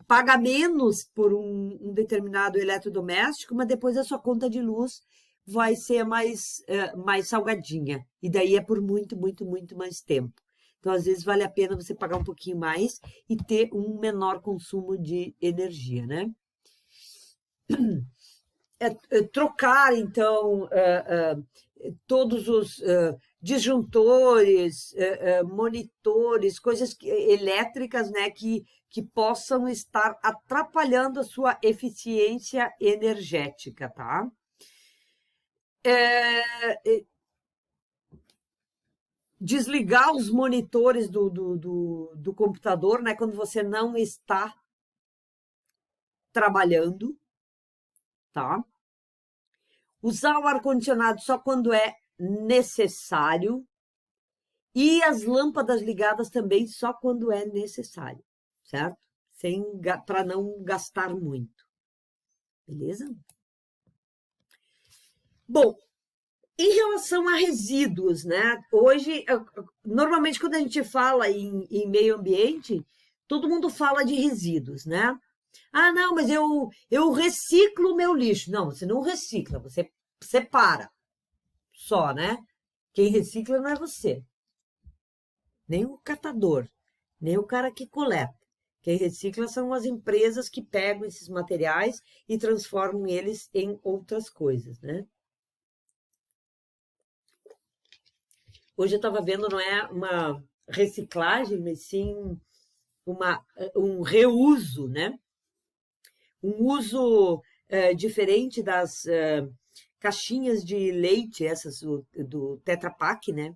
paga menos por um determinado eletrodoméstico, mas depois a sua conta de luz vai ser mais salgadinha. E daí é por muito, muito, muito mais tempo. Então, às vezes, vale a pena você pagar um pouquinho mais e ter um menor consumo de energia, né? Trocar, então, todos os disjuntores, monitores, coisas elétricas, né, que possam estar atrapalhando a sua eficiência energética, tá? Desligar os monitores do computador, né, quando você não está trabalhando, tá? Usar o ar-condicionado só quando é necessário e as lâmpadas ligadas também só quando é necessário, certo? Para não gastar muito. Beleza? Bom, em relação a resíduos, né? Hoje, normalmente quando a gente fala em meio ambiente, todo mundo fala de resíduos, né? Ah, não, mas eu reciclo o meu lixo. Não, você não recicla, você separa só, né? Quem recicla não é você, nem o catador, nem o cara que coleta. Quem recicla são as empresas que pegam esses materiais e transformam eles em outras coisas, né? Hoje eu estava vendo, não é uma reciclagem, mas sim um reuso, né? Um uso diferente das caixinhas de leite, essas do Tetra Pak, né?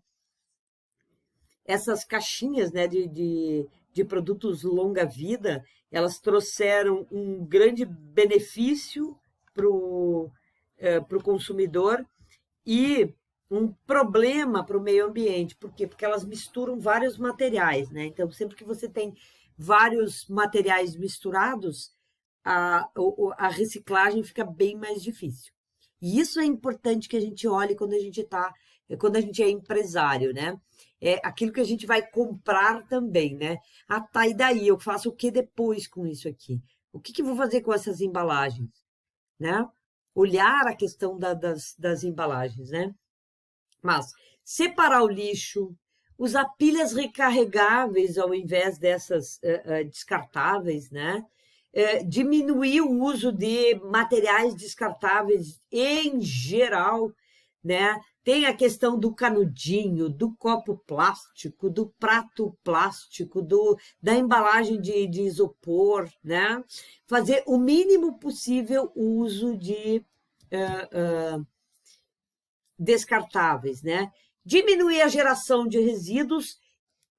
Essas caixinhas, né, de produtos longa-vida, elas trouxeram um grande benefício para o consumidor e um problema para o meio ambiente. Por quê? Porque elas misturam vários materiais, né? Então, sempre que você tem vários materiais misturados, a reciclagem fica bem mais difícil. E isso é importante que a gente olhe quando a gente é empresário, né? É aquilo que a gente vai comprar também, né? Ah, tá, e daí? Eu faço o que depois com isso aqui? O que eu vou fazer com essas embalagens, né? Olhar a questão das embalagens, né? Mas separar o lixo, usar pilhas recarregáveis ao invés dessas descartáveis, né? Diminuir o uso de materiais descartáveis em geral, né? Tem a questão do canudinho, do copo plástico, do prato plástico, da embalagem de isopor, né? Fazer o mínimo possível o uso de descartáveis, né? Diminuir a geração de resíduos,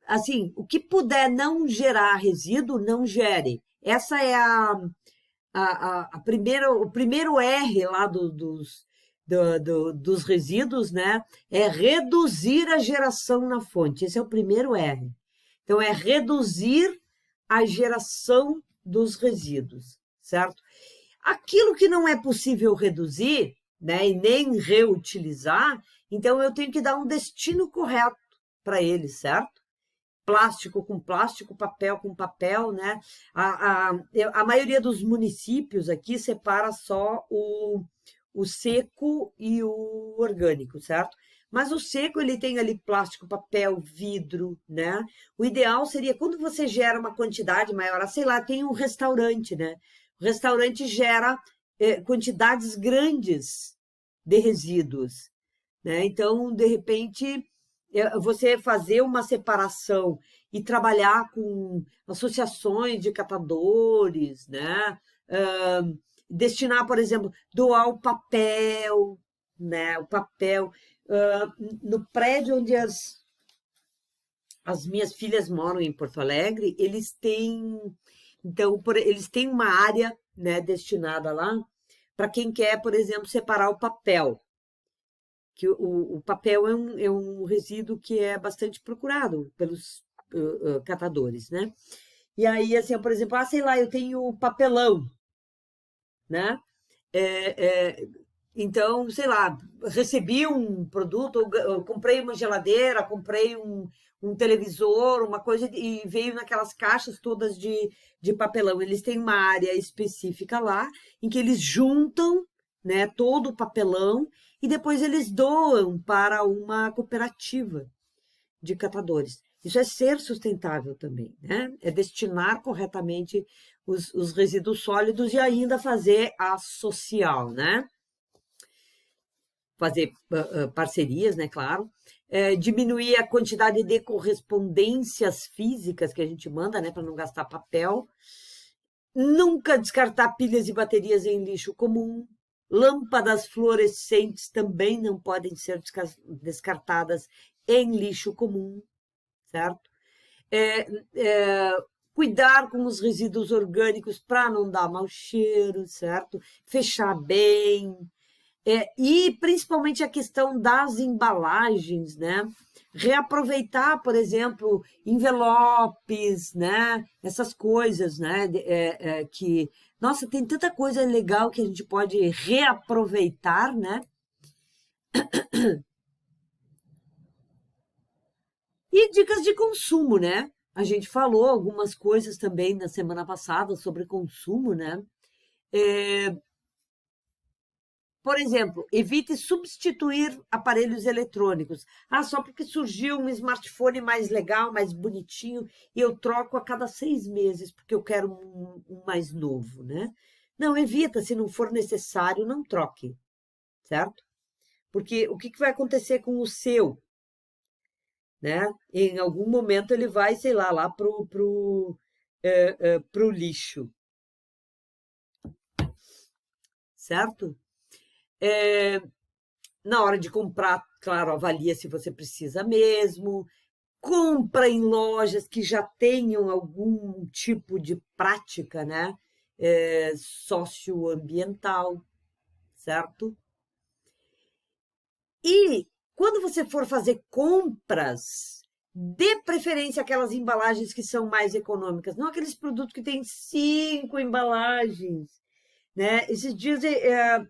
assim, o que puder não gerar resíduo, não gere. Essa é o primeiro R lá dos resíduos, né? É reduzir a geração na fonte. Esse é o primeiro R. Então, é reduzir a geração dos resíduos, certo? Aquilo que não é possível reduzir, né, e nem reutilizar, então eu tenho que dar um destino correto para ele, certo? Plástico com plástico, papel com papel, né? A maioria dos municípios aqui separa só o seco e o orgânico, certo? Mas o seco, ele tem ali plástico, papel, vidro, né? O ideal seria, quando você gera uma quantidade maior, sei lá, tem um restaurante, né? O restaurante gera quantidades grandes de resíduos, né? Então, de repente, você fazer uma separação e trabalhar com associações de catadores, né? Destinar, por exemplo, doar o papel, né? O papel. No prédio onde as minhas filhas moram em Porto Alegre, eles têm, então, eles têm uma área, né, destinada lá para quem quer, por exemplo, separar o papel, que o papel é um resíduo que é bastante procurado pelos catadores, né? E aí, assim, por exemplo, sei lá, eu tenho papelão, né? É, é, então, sei lá, recebi um produto, eu comprei uma geladeira, comprei um televisor, uma coisa, e veio naquelas caixas todas de papelão. Eles têm uma área específica lá, em que eles juntam, né, todo o papelão e depois eles doam para uma cooperativa de catadores. Isso é ser sustentável também, né? É destinar corretamente os resíduos sólidos e ainda fazer a social, né? Fazer parcerias, né, claro, diminuir a quantidade de correspondências físicas que a gente manda, né, para não gastar papel, nunca descartar pilhas e baterias em lixo comum, lâmpadas fluorescentes também não podem ser descartadas em lixo comum, certo? É, é, cuidar com os resíduos orgânicos para não dar mau cheiro, certo? Fechar bem, e principalmente a questão das embalagens, né? Reaproveitar, por exemplo, envelopes, né? Essas coisas, né? Que, nossa, tem tanta coisa legal que a gente pode reaproveitar, né? E dicas de consumo, né? A gente falou algumas coisas também na semana passada sobre consumo, né? É, Por exemplo, evite substituir aparelhos eletrônicos. Só porque surgiu um smartphone mais legal, mais bonitinho, e eu troco a cada 6 meses, porque eu quero um mais novo, né? Não, evita, se não for necessário, não troque, certo? Porque o que vai acontecer com o seu, né? Em algum momento ele vai, sei lá pro lixo, certo? Na hora de comprar, claro, avalia se você precisa mesmo. Compra em lojas que já tenham algum tipo de prática, né? Socioambiental, certo? E quando você for fazer compras, dê preferência àquelas embalagens que são mais econômicas, não aqueles produtos que têm 5 embalagens, né? Esses dias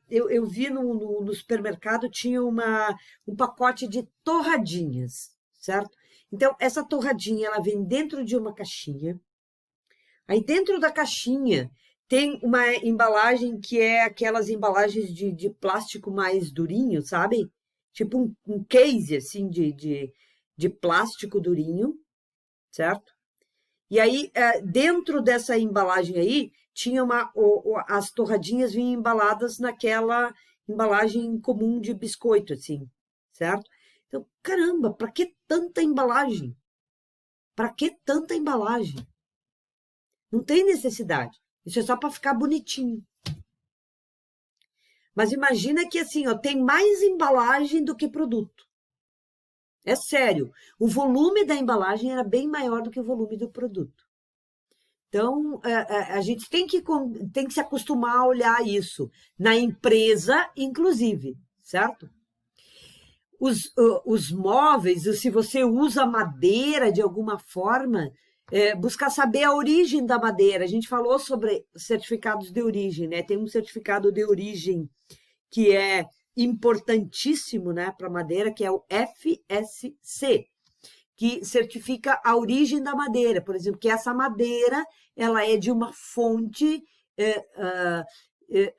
eu vi no supermercado, tinha um pacote de torradinhas, certo? Então, essa torradinha, ela vem dentro de uma caixinha. Aí, dentro da caixinha, tem uma embalagem que é aquelas embalagens de plástico mais durinho, sabe? Tipo um case, assim, de plástico durinho, certo? E aí, dentro dessa embalagem aí, tinha as torradinhas vinham embaladas naquela embalagem comum de biscoito, assim, certo? Então, caramba, para que tanta embalagem? Para que tanta embalagem? Não tem necessidade. Isso é só para ficar bonitinho. Mas imagina que assim, ó, tem mais embalagem do que produto. É sério. O volume da embalagem era bem maior do que o volume do produto. Então, a gente tem que se acostumar a olhar isso, na empresa, inclusive, certo? Os móveis, se você usa madeira de alguma forma, buscar saber a origem da madeira. A gente falou sobre certificados de origem, né? Tem um certificado de origem que é importantíssimo, né, para madeira, que é o FSC, que certifica a origem da madeira, por exemplo, que essa madeira ela é de uma fonte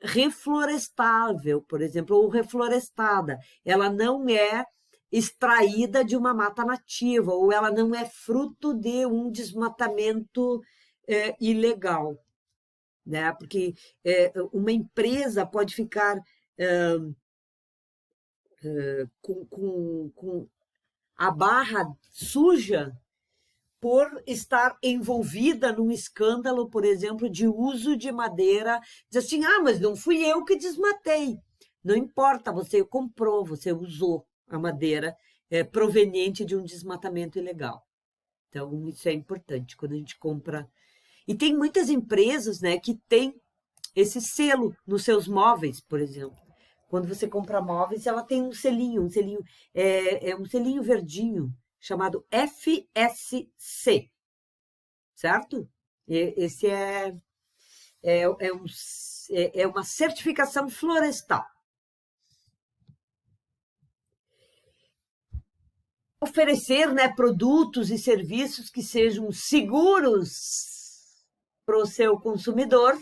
reflorestável, por exemplo, ou reflorestada. Ela não é extraída de uma mata nativa, ou ela não é fruto de um desmatamento ilegal, né? Porque uma empresa pode ficar com a barra suja por estar envolvida num escândalo, por exemplo, de uso de madeira. Diz assim, mas não fui eu que desmatei. Não importa, você comprou, você usou a madeira proveniente de um desmatamento ilegal. Então, isso é importante quando a gente compra. E tem muitas empresas, né, que têm esse selo nos seus móveis, por exemplo. Quando você compra móveis, ela tem um selinho é um selinho verdinho, chamado FSC, certo? Esse é uma certificação florestal. Oferecer, né, produtos e serviços que sejam seguros para o seu consumidor,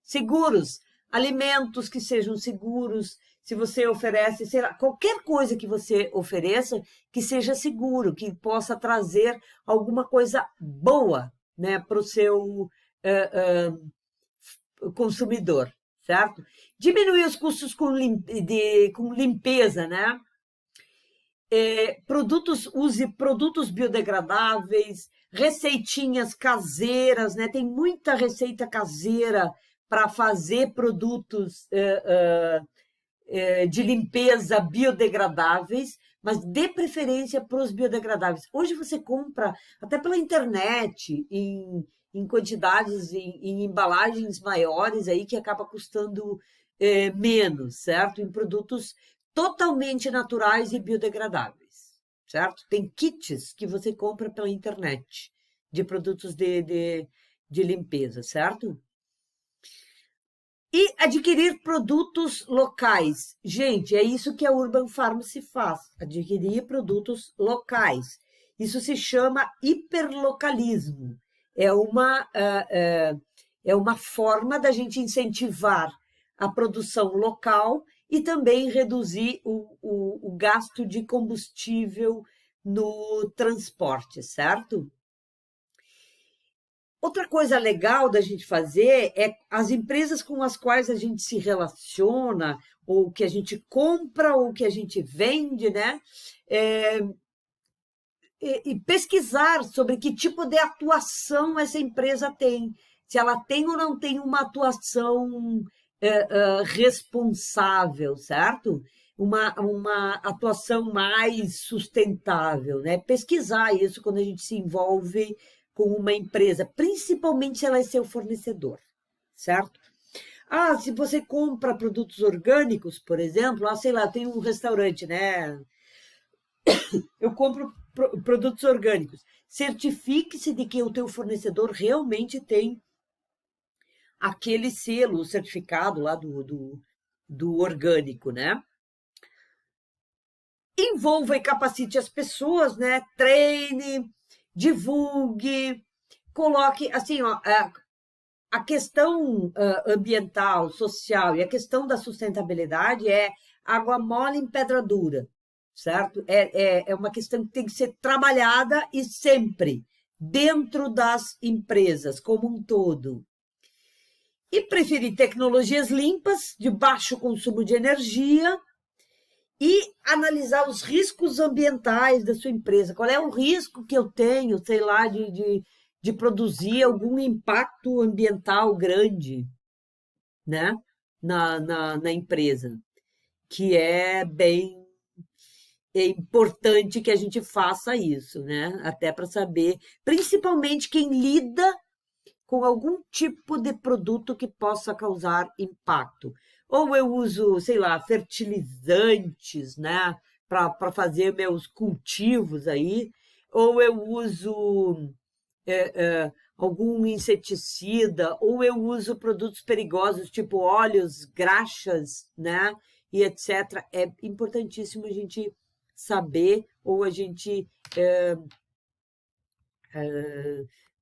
seguros, alimentos que sejam seguros, se você oferece, sei lá, qualquer coisa que você ofereça que seja seguro, que possa trazer alguma coisa boa, né, para o seu consumidor, certo? Diminuir os custos com limpeza, né? Use produtos biodegradáveis, receitinhas caseiras, né? Tem muita receita caseira para fazer produtos de limpeza biodegradáveis, mas dê preferência para os biodegradáveis. Hoje você compra até pela internet, em quantidades, em embalagens maiores, aí que acaba custando menos, certo? Em produtos totalmente naturais e biodegradáveis, certo? Tem kits que você compra pela internet de produtos de limpeza, certo? E adquirir produtos locais. Gente, é isso que a Urban Pharmacy faz, adquirir produtos locais. Isso se chama hiperlocalismo. É uma forma da gente incentivar a produção local e também reduzir o gasto de combustível no transporte, certo? Outra coisa legal da gente fazer é as empresas com as quais a gente se relaciona, ou que a gente compra, ou que a gente vende, né? E pesquisar sobre que tipo de atuação essa empresa tem, se ela tem ou não tem uma atuação responsável, certo? Uma atuação mais sustentável, né? Pesquisar isso quando a gente se envolve com uma empresa, principalmente se ela é seu fornecedor, certo? Se você compra produtos orgânicos, por exemplo, sei lá, tem um restaurante, né? Eu compro produtos orgânicos. Certifique-se de que o teu fornecedor realmente tem aquele selo, o certificado lá do orgânico, né? Envolva e capacite as pessoas, né? Treine, divulgue, coloque, assim, ó, a questão ambiental, social e a questão da sustentabilidade é água mole em pedra dura, certo? É uma questão que tem que ser trabalhada e sempre dentro das empresas como um todo. E preferir tecnologias limpas, de baixo consumo de energia, e analisar os riscos ambientais da sua empresa. Qual é o risco que eu tenho, sei lá, de produzir algum impacto ambiental grande, né, na empresa, que é bem importante que a gente faça isso, né, até para saber, principalmente quem lida com algum tipo de produto que possa causar impacto. Ou eu uso, sei lá, fertilizantes, né, para fazer meus cultivos aí, ou eu uso algum inseticida, ou eu uso produtos perigosos, tipo óleos, graxas, né, e etc. É importantíssimo a gente saber, ou a gente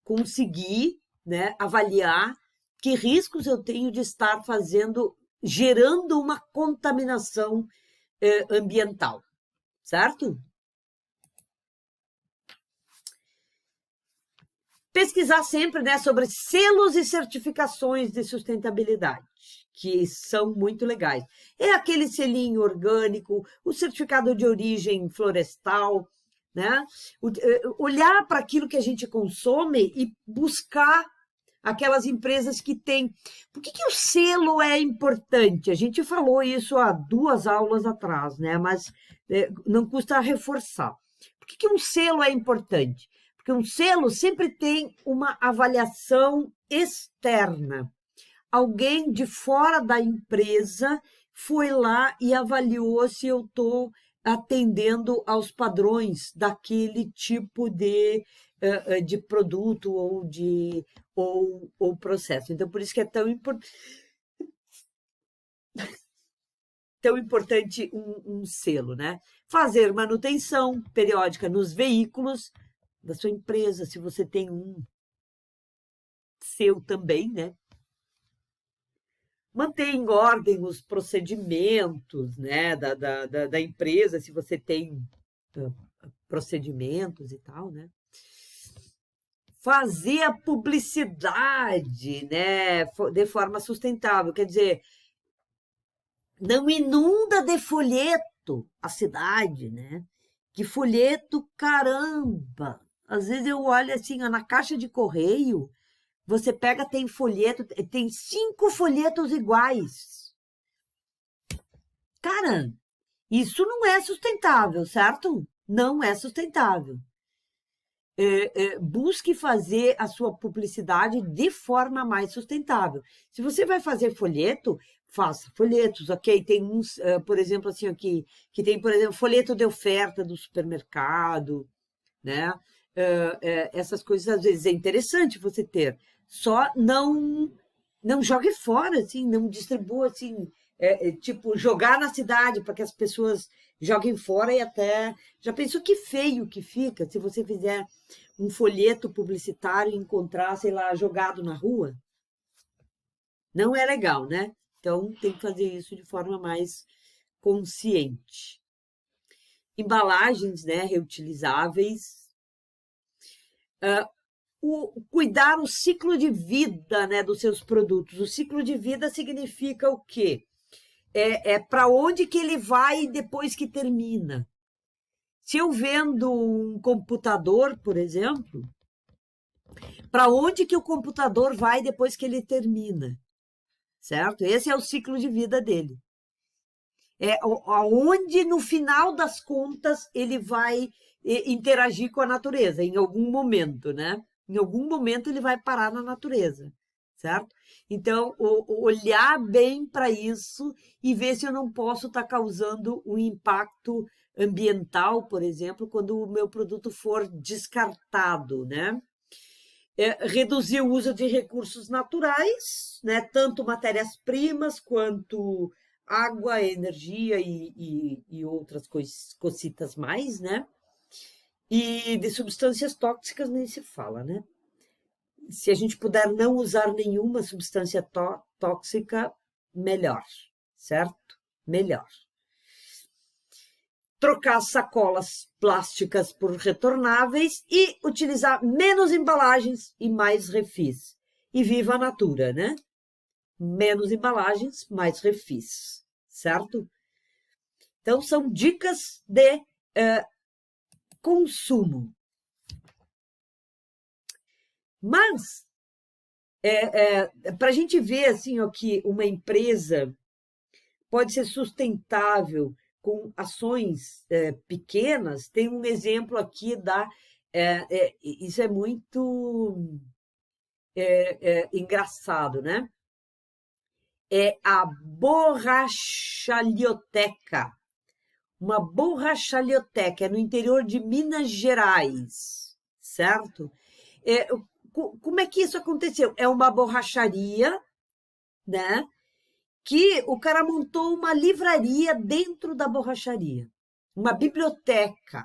conseguir, né, avaliar que riscos eu tenho de estar gerando uma contaminação ambiental, certo? Pesquisar sempre, né, sobre selos e certificações de sustentabilidade. que são muito legais. É aquele selinho orgânico, o certificado de origem florestal, né? Olhar para aquilo que a gente consome e buscar aquelas empresas que têm. Por que o selo é importante? A gente falou isso há 2 aulas atrás, né? Mas não custa reforçar. Por que um selo é importante? Porque um selo sempre tem uma avaliação externa. Alguém de fora da empresa foi lá e avaliou se eu estou atendendo aos padrões daquele tipo de produto ou processo. Então, por isso que é tão importante um selo, né? Fazer manutenção periódica nos veículos da sua empresa, se você tem um seu também, né? Manter em ordem os procedimentos, né, da empresa, se você tem procedimentos e tal, né? Fazer a publicidade, né, de forma sustentável, quer dizer, não inunda de folheto a cidade, né? Que folheto, caramba! Às vezes eu olho assim, ó, na caixa de correio, você pega, tem folheto, tem 5 folhetos iguais. Cara, isso não é sustentável, certo? Não é sustentável. Busque fazer a sua publicidade de forma mais sustentável. Se você vai fazer folheto, faça folhetos, ok? Tem uns, por exemplo, assim, aqui, que tem, por exemplo, folheto de oferta do supermercado, né? Essas coisas, às vezes, é interessante você ter. Só não jogue fora, assim, não distribua, assim, tipo, jogar na cidade para que as pessoas joguem fora e até... Já pensou que feio que fica se você fizer um folheto publicitário e encontrar, sei lá, jogado na rua? Não é legal, né? Então, tem que fazer isso de forma mais consciente. Embalagens, né, reutilizáveis. Cuidar o ciclo de vida, né, dos seus produtos. O ciclo de vida significa o quê? Para onde que ele vai depois que termina. Se eu vendo um computador, por exemplo, para onde que o computador vai depois que ele termina? Certo? Esse é o ciclo de vida dele. Aonde, no final das contas, ele vai interagir com a natureza, em algum momento, né? Em algum momento ele vai parar na natureza, certo? Então, olhar bem para isso e ver se eu não posso estar causando um impacto ambiental, por exemplo, quando o meu produto for descartado, né? Reduzir o uso de recursos naturais, né? Tanto matérias-primas quanto água, energia e outras cositas mais, né? E de substâncias tóxicas nem se fala, né? Se a gente puder não usar nenhuma substância tóxica, melhor, certo? Melhor. Trocar sacolas plásticas por retornáveis e utilizar menos embalagens e mais refis. E viva a natura, né? Menos embalagens, mais refis, certo? Então, são dicas de consumo. Mas, para a gente ver assim, ó, que uma empresa pode ser sustentável com ações pequenas, tem um exemplo aqui isso é muito engraçado, né? É a borrachalioteca. Uma borrachalioteca, é no interior de Minas Gerais, certo? Como é que isso aconteceu? É uma borracharia, né? Que o cara montou uma livraria dentro da borracharia, uma biblioteca,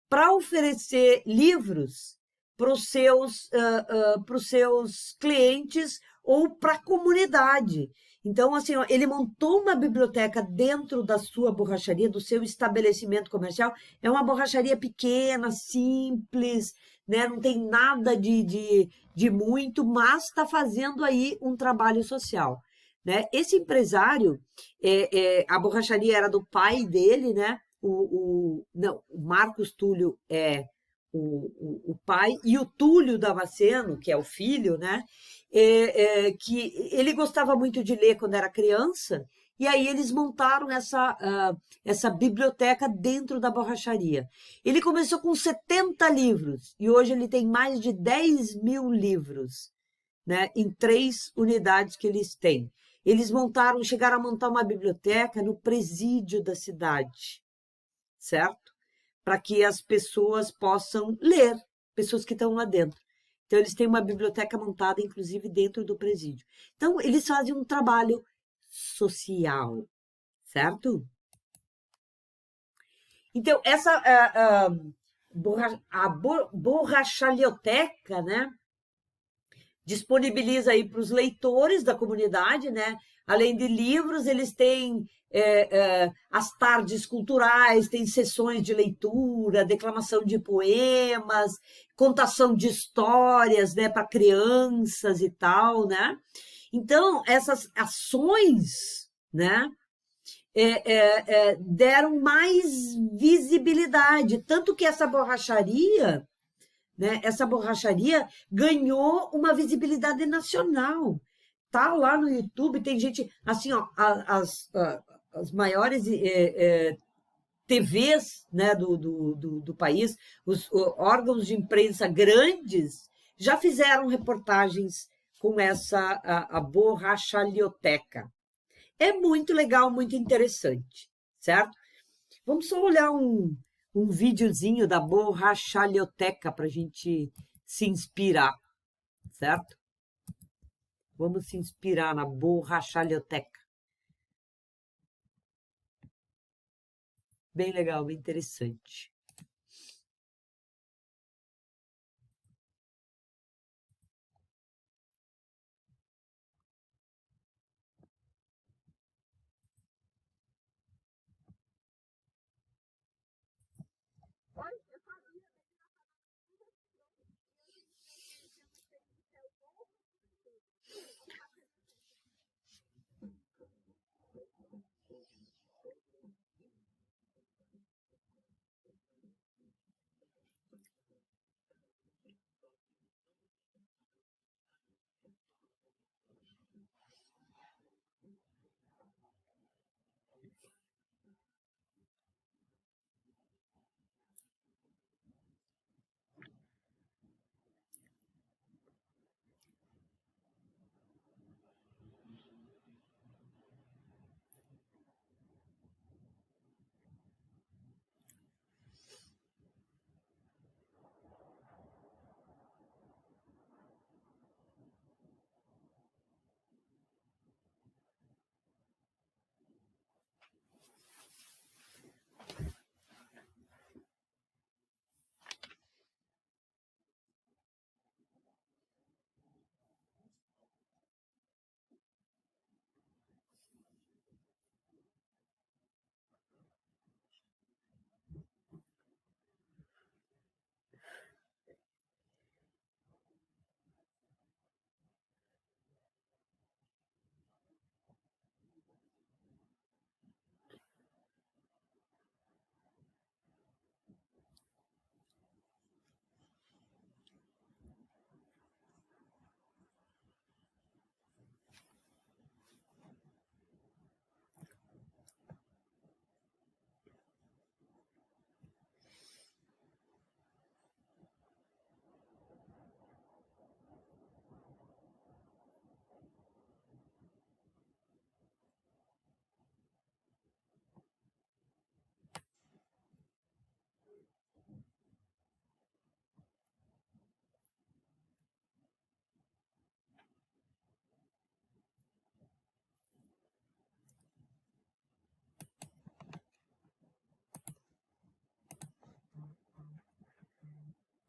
para oferecer livros para os seus clientes ou para a comunidade. Então, assim, ó, ele montou uma biblioteca dentro da sua borracharia, do seu estabelecimento comercial. É uma borracharia pequena, simples, né? Não tem nada de muito, mas está fazendo aí um trabalho social. né? Esse empresário, a borracharia era do pai dele, né? Não, o Marcos Túlio é o pai, e o Túlio Damasceno, que é o filho, né? Que ele gostava muito de ler quando era criança, e aí eles montaram essa biblioteca dentro da borracharia. Ele começou com 70 livros, e hoje ele tem mais de 10.000 livros, né, em 3 unidades que eles têm. Eles chegaram a montar uma biblioteca no presídio da cidade, certo? Para que as pessoas possam ler, pessoas que estão lá dentro. Então, eles têm uma biblioteca montada, inclusive, dentro do presídio. Então, eles fazem um trabalho social, certo? Então, borrachalioteca, né? Disponibiliza aí para os leitores da comunidade, né? Além de livros, eles têm as tardes culturais, tem sessões de leitura, declamação de poemas, contação de histórias, né, para crianças e tal, né? Então, essas ações, né, deram mais visibilidade, tanto que essa borracharia ganhou uma visibilidade nacional. Tá lá no YouTube, tem gente, assim, ó, as maiores TVs, né, do país, os órgãos de imprensa grandes, já fizeram reportagens com a borrachalioteca. É muito legal, muito interessante, certo? Vamos só olhar um videozinho da borrachalioteca para a gente se inspirar, certo? Vamos se inspirar na borrachalioteca. Bem legal, bem interessante.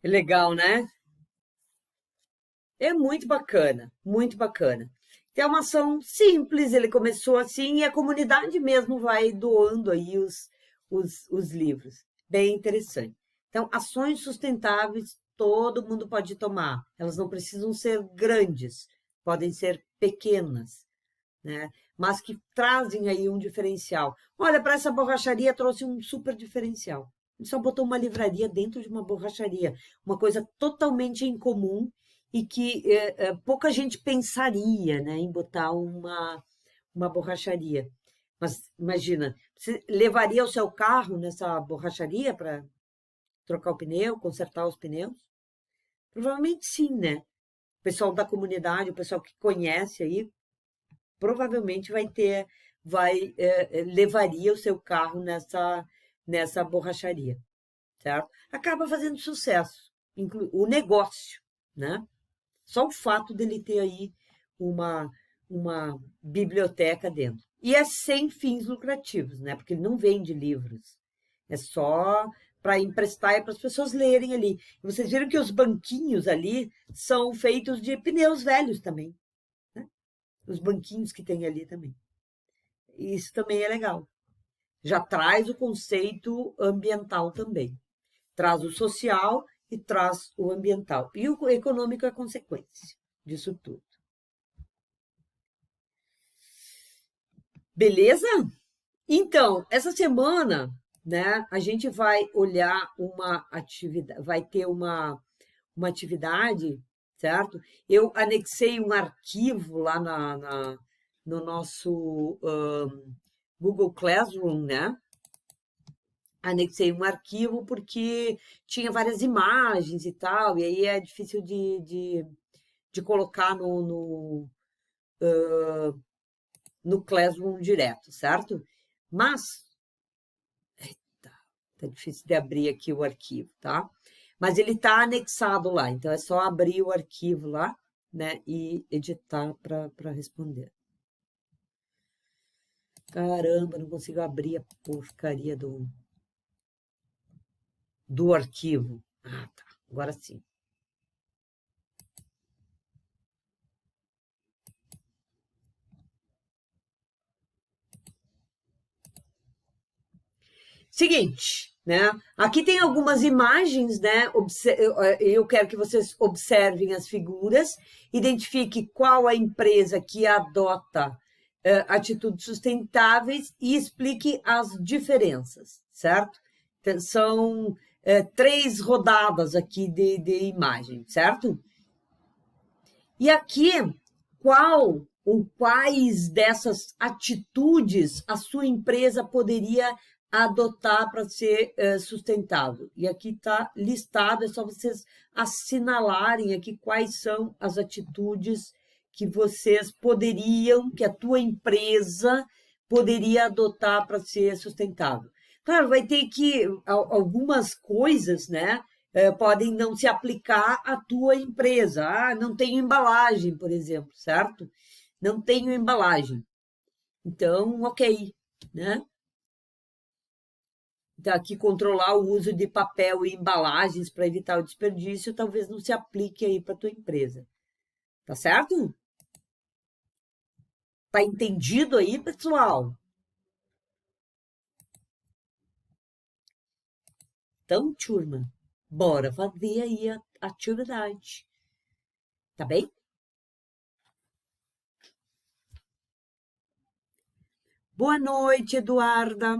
Legal, né? É muito bacana, muito bacana. É uma ação simples, ele começou assim e a comunidade mesmo vai doando aí os livros. Bem interessante. Então, ações sustentáveis todo mundo pode tomar. Elas não precisam ser grandes, podem ser pequenas, né? Mas que trazem aí um diferencial. Olha, para essa borracharia trouxe um super diferencial. Ele só botou uma livraria dentro de uma borracharia, uma coisa totalmente incomum e que pouca gente pensaria, né, em botar uma borracharia. Mas imagina, você levaria o seu carro nessa borracharia para trocar o pneu, consertar os pneus? Provavelmente sim, né? O pessoal da comunidade, o pessoal que conhece aí, provavelmente levaria o seu carro nessa borracharia, certo? Acaba fazendo sucesso, o negócio, né? Só o fato dele ter aí uma, uma biblioteca dentro. E é sem fins lucrativos, né? Porque ele não vende livros. É só para emprestar e para as pessoas lerem ali. E vocês viram que os banquinhos ali são feitos de pneus velhos também, né? Os banquinhos que tem ali também. Isso também é legal. Já traz o conceito ambiental também. Traz o social e traz o ambiental. E o econômico é consequência disso tudo. Beleza? Então, essa semana, né, a gente vai olhar uma atividade, vai ter uma atividade, certo? Eu anexei um arquivo lá no nosso Google Classroom, né? Anexei um arquivo porque tinha várias imagens e tal, e aí é difícil de colocar no Classroom direto, certo? Mas, tá difícil de abrir aqui o arquivo, tá? Mas ele tá anexado lá, então é só abrir o arquivo lá, né, e editar para responder. Caramba, não consigo abrir a porcaria do arquivo. Ah, tá. Agora sim. Seguinte, né? Aqui tem algumas imagens, né? Eu quero que vocês observem as figuras, identifique qual a empresa que adota atitudes sustentáveis e explique as diferenças, certo? Então, são 3 rodadas aqui de imagem, certo? E aqui, qual ou quais dessas atitudes a sua empresa poderia adotar para ser sustentável? E aqui está listado, é só vocês assinalarem aqui quais são as atitudes que vocês poderiam, que a tua empresa poderia adotar para ser sustentável. Claro, vai ter que algumas coisas, né? Podem não se aplicar à tua empresa. Ah, não tenho embalagem, por exemplo, certo? Não tenho embalagem. Então, ok, né? Então, aqui controlar o uso de papel e embalagens para evitar o desperdício talvez não se aplique aí para tua empresa. Tá certo? Tá entendido aí, pessoal? Então, turma, bora fazer aí a atividade. Tá bem? Boa noite, Eduarda.